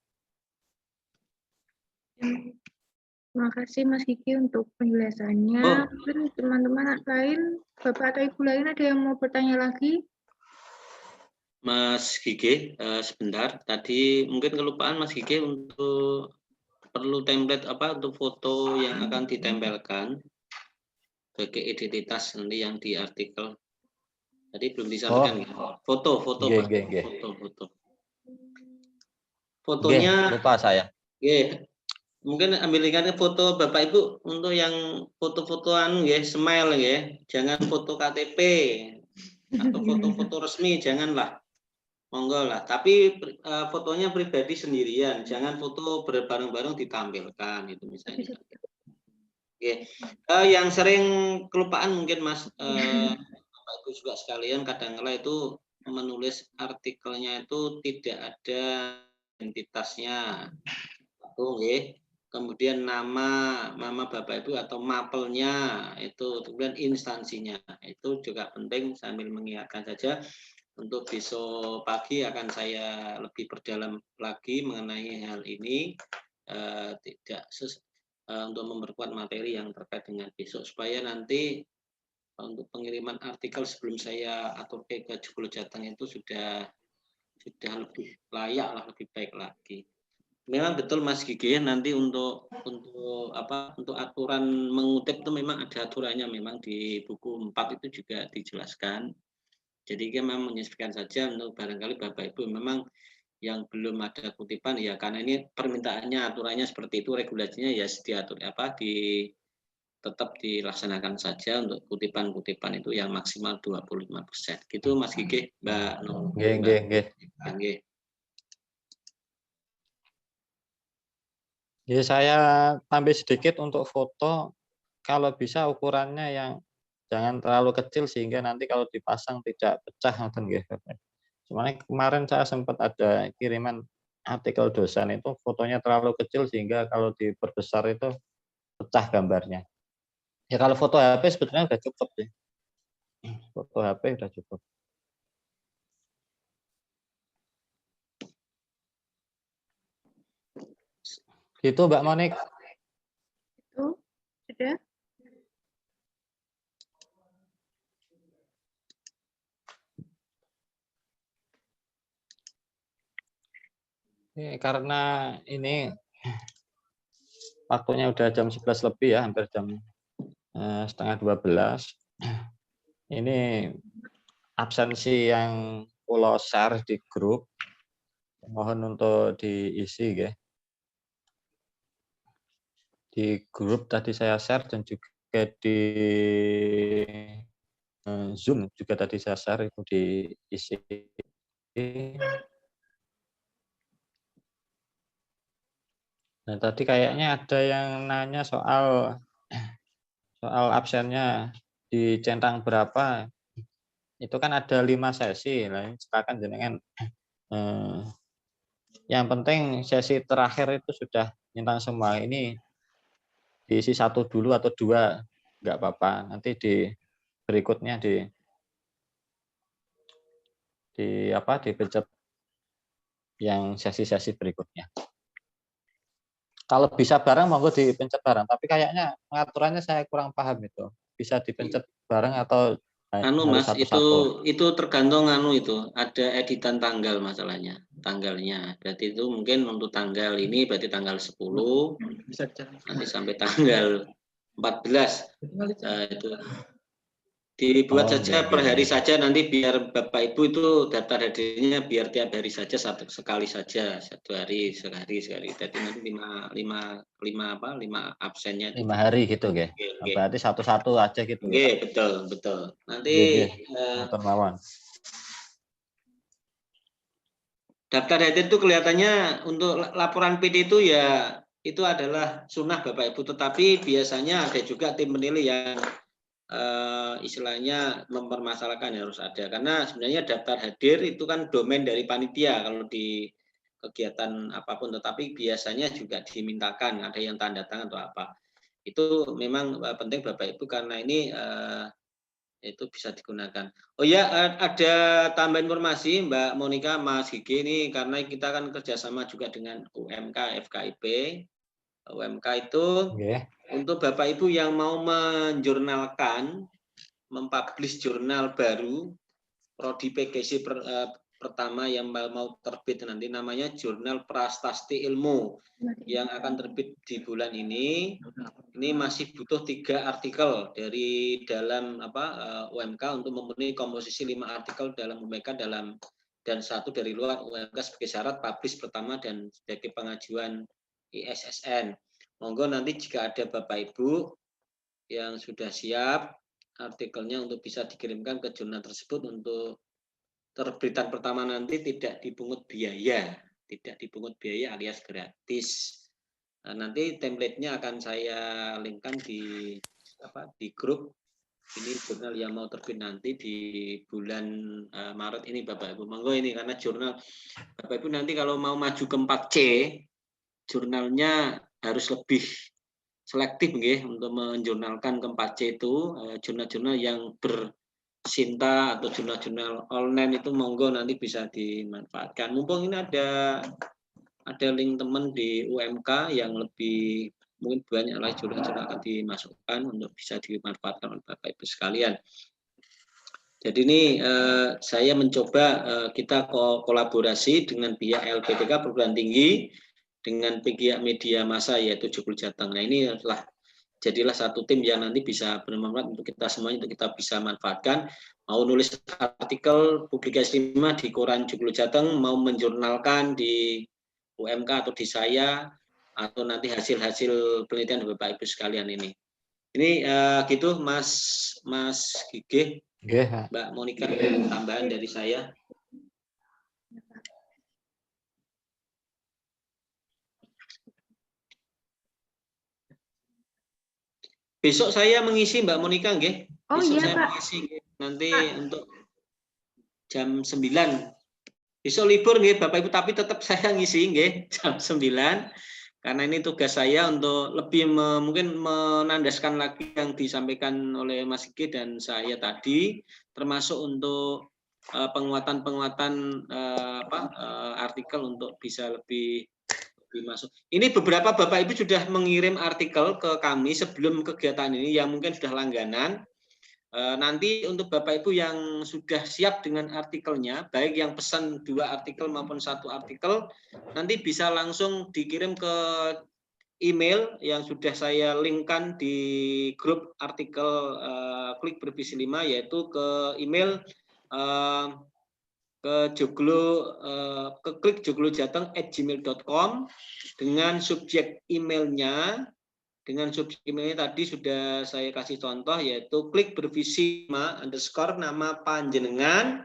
Terima kasih Mas Kiki untuk penjelasannya. Mungkin teman-teman lain, Bapak atau Ibu lain ada yang mau bertanya lagi? Mas Gigi, sebentar. Tadi mungkin kelupaan Mas Gigi untuk perlu template apa untuk foto yang akan ditempelkan sebagai identitas nanti yang di artikel. Tadi belum disampaikan. Foto. Fotonya lupa saya. Mungkin ambilkan foto Bapak Ibu untuk yang foto-fotoan ya, smile ya. Jangan foto KTP atau foto-foto resmi, janganlah. Monggo lah, tapi fotonya pribadi sendirian, jangan foto bareng-bareng ditampilkan itu misalnya. Oke. Yang sering kelupaan mungkin Mas Bapak Ibu juga sekalian kadang-kala itu menulis artikelnya itu tidak ada identitasnya. Kemudian nama Bapak Ibu atau mapelnya itu, kemudian instansinya itu juga penting. Sambil mengingatkan saja untuk besok pagi akan saya lebih perdalam lagi mengenai hal ini, untuk memperkuat materi yang terkait dengan besok supaya nanti untuk pengiriman artikel sebelum saya atur ke Joglo Jateng itu sudah lebih layak lah, lebih baik lagi. Memang betul Mas Gigi, nanti untuk aturan mengutip itu memang ada aturannya, memang di buku 4 itu juga dijelaskan. Jadi memang menyesuaikan saja untuk barangkali Bapak Ibu memang yang belum ada kutipan ya, karena ini permintaannya aturannya seperti itu, regulasinya ya diatur tetap dilaksanakan saja untuk kutipan-kutipan itu yang maksimal 25%. Gitu Mas Gigi, Mbak Nur. Nggih. Ya, saya tambah sedikit untuk foto, kalau bisa ukurannya yang jangan terlalu kecil sehingga nanti kalau dipasang tidak pecah. Cuman kemarin saya sempat ada kiriman artikel dosen itu fotonya terlalu kecil sehingga kalau diperbesar itu pecah gambarnya. Ya kalau foto HP sebetulnya udah cukup sih. Foto HP udah cukup. Gitu Mbak Monik. Itu ada? Karena ini waktunya udah jam 11 lebih ya, hampir jam setengah 12. Ini absensi yang Pulau share di grup, mohon untuk diisi ya. Di grup tadi saya share dan juga di Zoom juga tadi saya share itu diisi. Nah, tadi kayaknya ada yang nanya soal absennya dicentang berapa. Itu kan ada 5 sesi. Nah, silakan jenengan. Yang penting sesi terakhir itu sudah centang semua. Ini diisi 1 dulu atau 2 nggak apa-apa. Nanti di berikutnya dipencet yang sesi-sesi berikutnya. Kalau bisa bareng monggo dipencet bareng, tapi kayaknya pengaturannya saya kurang paham itu. Bisa dipencet bareng atau Mas, satu-satu? itu tergantung itu ada editan tanggal masalahnya, tanggalnya. Berarti itu mungkin untuk tanggal ini berarti tanggal 10 nanti sampai tanggal 14 itu dibuat saja per hari saja, nanti biar Bapak Ibu itu daftar hadirnya biar tiap hari saja sekali saja, 1 hari sekali. Jadi nanti 5 absennya 5 hari gitu nggih. Berarti satu-satu aja gitu. Oke, betul. Nanti daftar hadir itu kelihatannya untuk laporan PD itu ya itu adalah sunnah Bapak Ibu, tetapi biasanya ada juga tim penilai yang istilahnya mempermasalahkan harus ada, karena sebenarnya daftar hadir itu kan domain dari panitia kalau di kegiatan apapun, tetapi biasanya juga dimintakan ada yang tanda tangan atau apa. Itu memang penting Bapak Ibu karena ini itu bisa digunakan. Oh ya, ada tambahan informasi Mbak Monika, Mas Gigi ini karena kita kan kerjasama juga dengan UMK FKIP. UMK itu untuk Bapak Ibu yang mau menjurnalkan, mempublish jurnal baru, prodi PGC pertama yang mau terbit nanti namanya Jurnal Prastasti Ilmu yang akan terbit di bulan ini. Ini masih butuh 3 artikel dari dalam UMK untuk memenuhi komposisi 5 artikel dalam UMK dan 1 dari luar UMK sebagai syarat publish pertama dan sebagai pengajuan ISSN. Monggo nanti jika ada Bapak Ibu yang sudah siap artikelnya untuk bisa dikirimkan ke jurnal tersebut untuk terbitan pertama nanti tidak dipungut biaya alias gratis. Nanti template-nya akan saya linkkan di grup. Ini jurnal yang mau terbit nanti di bulan Maret ini Bapak Ibu. Monggo ini karena jurnal Bapak Ibu nanti kalau mau maju ke 4C, jurnalnya harus lebih selektif nggih untuk menjurnalkan ke 4C itu jurnal-jurnal yang bersinta atau jurnal-jurnal online itu monggo nanti bisa dimanfaatkan. Mumpung ini ada link teman di UMK yang lebih mungkin banyak lagi jurnal-jurnal akan dimasukkan untuk bisa dimanfaatkan oleh Bapak Ibu sekalian. Jadi ini saya mencoba kita kolaborasi dengan pihak LPTK perguruan tinggi dengan pihak media massa yaitu Joglo Jateng. Nah ini jadilah satu tim yang nanti bisa bermanfaat untuk kita semuanya, untuk kita bisa manfaatkan. Mau nulis artikel publikasi 5 di koran Joglo Jateng, mau menjurnalkan di UMK atau di saya, atau nanti hasil-hasil penelitian Bapak Ibu sekalian ini. Ini gitu Mas Gigi, Mbak Monika, tambahan dari saya. Besok saya mengisi Mbak Monika nggih. Besok saya mengisi nanti untuk jam 9. Besok libur nggih Bapak Ibu, tapi tetap saya ngisi nggih jam 9. Karena ini tugas saya untuk lebih mungkin menandaskan lagi yang disampaikan oleh Mas Gigi dan saya tadi, termasuk untuk penguatan artikel untuk bisa lebih Masuk. Ini beberapa Bapak Ibu sudah mengirim artikel ke kami sebelum kegiatan ini yang mungkin sudah langganan. Nanti untuk Bapak Ibu yang sudah siap dengan artikelnya, baik yang pesan 2 artikel maupun 1 artikel, nanti bisa langsung dikirim ke email yang sudah saya linkkan di grup artikel Klik Bervisi 5, yaitu ke email ke klikjoglojateng@gmail.com dengan subjek emailnya. Dengan subjek emailnya tadi sudah saya kasih contoh, yaitu klik bervisi 5 _ nama panjenengan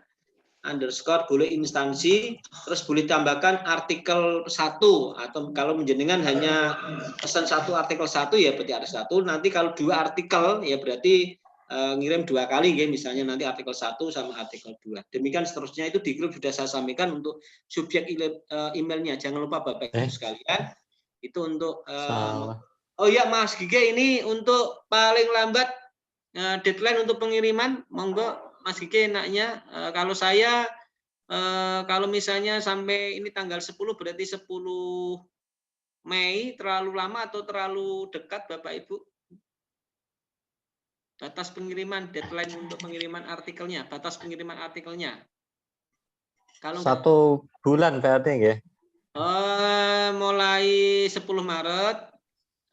_ boleh instansi, terus boleh tambahkan artikel 1, atau kalau menjenengan hanya pesan 1 artikel 1 ya berarti ada 1. Nanti kalau 2 artikel ya berarti ngirim 2 kali ya, misalnya nanti artikel 1 sama artikel 2. Demikian seterusnya, itu di grup sudah saya sampaikan untuk subjek emailnya. Jangan lupa Bapak Ibu sekalian, itu untuk oh ya Mas Gige, ini untuk paling lambat deadline untuk pengiriman, monggo Mas Gige enaknya kalau saya kalau misalnya sampai ini tanggal 10 berarti 10 Mei terlalu lama atau terlalu dekat Bapak Ibu? Batas pengiriman, deadline untuk pengiriman artikelnya, batas pengiriman artikelnya. Kalau 1 bulan berarti ya? Mulai 10 Maret,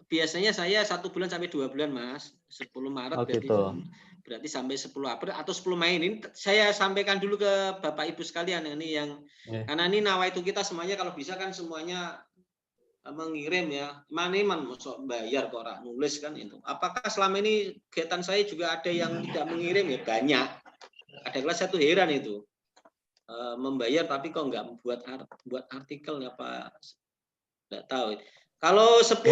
biasanya saya 1 bulan sampai 2 bulan Mas. 10 Maret berarti sampai 10 April atau 10 Mei. Ini saya sampaikan dulu ke Bapak Ibu sekalian ini yang karena ini nawaitu kita semuanya kalau bisa kan semuanya mengirim ya. Mana masuk bayar kok orang nulis kan itu. Apakah selama ini kegiatan saya juga ada yang tidak mengirim ya? Banyak. Ada kelas 1 heran itu. Membayar tapi kok nggak buat artikel ya Pak? Nggak tahu. Kalau 10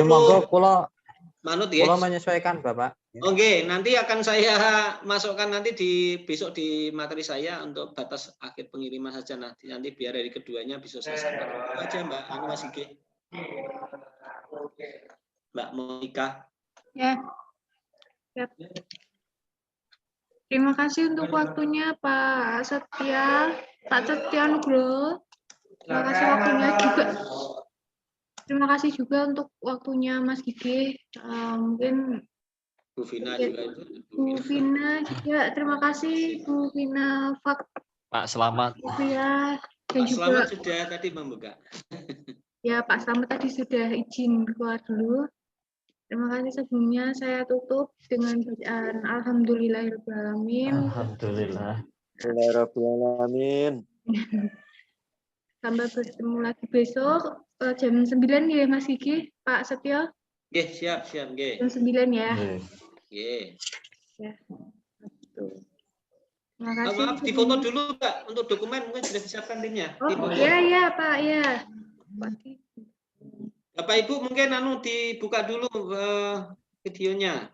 manut ya. Kula menyesuaikan Bapak. Oke, nanti akan saya masukkan nanti besok di materi saya untuk batas akhir pengiriman saja nanti biar dari keduanya bisa saya sampaikan. Itu aja Mbak Mas Ige. Mbak Monika. Ya. Siap. Terima kasih untuk waktunya Pak Setia Nugroho. Terima kasih waktunya juga. Terima kasih juga untuk waktunya Mas Gige. Mungkin Bu Vina juga itu. Bu Vina juga. Terima kasih Bu Vina Pak Selamat. Ya, dan Pak juga Selamat sudah tadi membuka. Ya, Pak Selamat tadi sudah izin keluar dulu. Terima kasih sebelumnya. Saya tutup dengan bacaan Alhamdulillahirrahmanirrahim. Alhamdulillah. Alhamdulillahirrahmanirrahim. Sampai bertemu lagi besok jam 9 ya Mas Gigi, Pak Setio. Oke, siap, nggih. Jam 9 ya. Nggih. Ya. Terima kasih. Maaf, difoto dulu Mbak untuk dokumen mungkin sudah disiapkan timnya. Oh, iya Pak, ya. Bapak Ibu mungkin dibuka dulu videonya.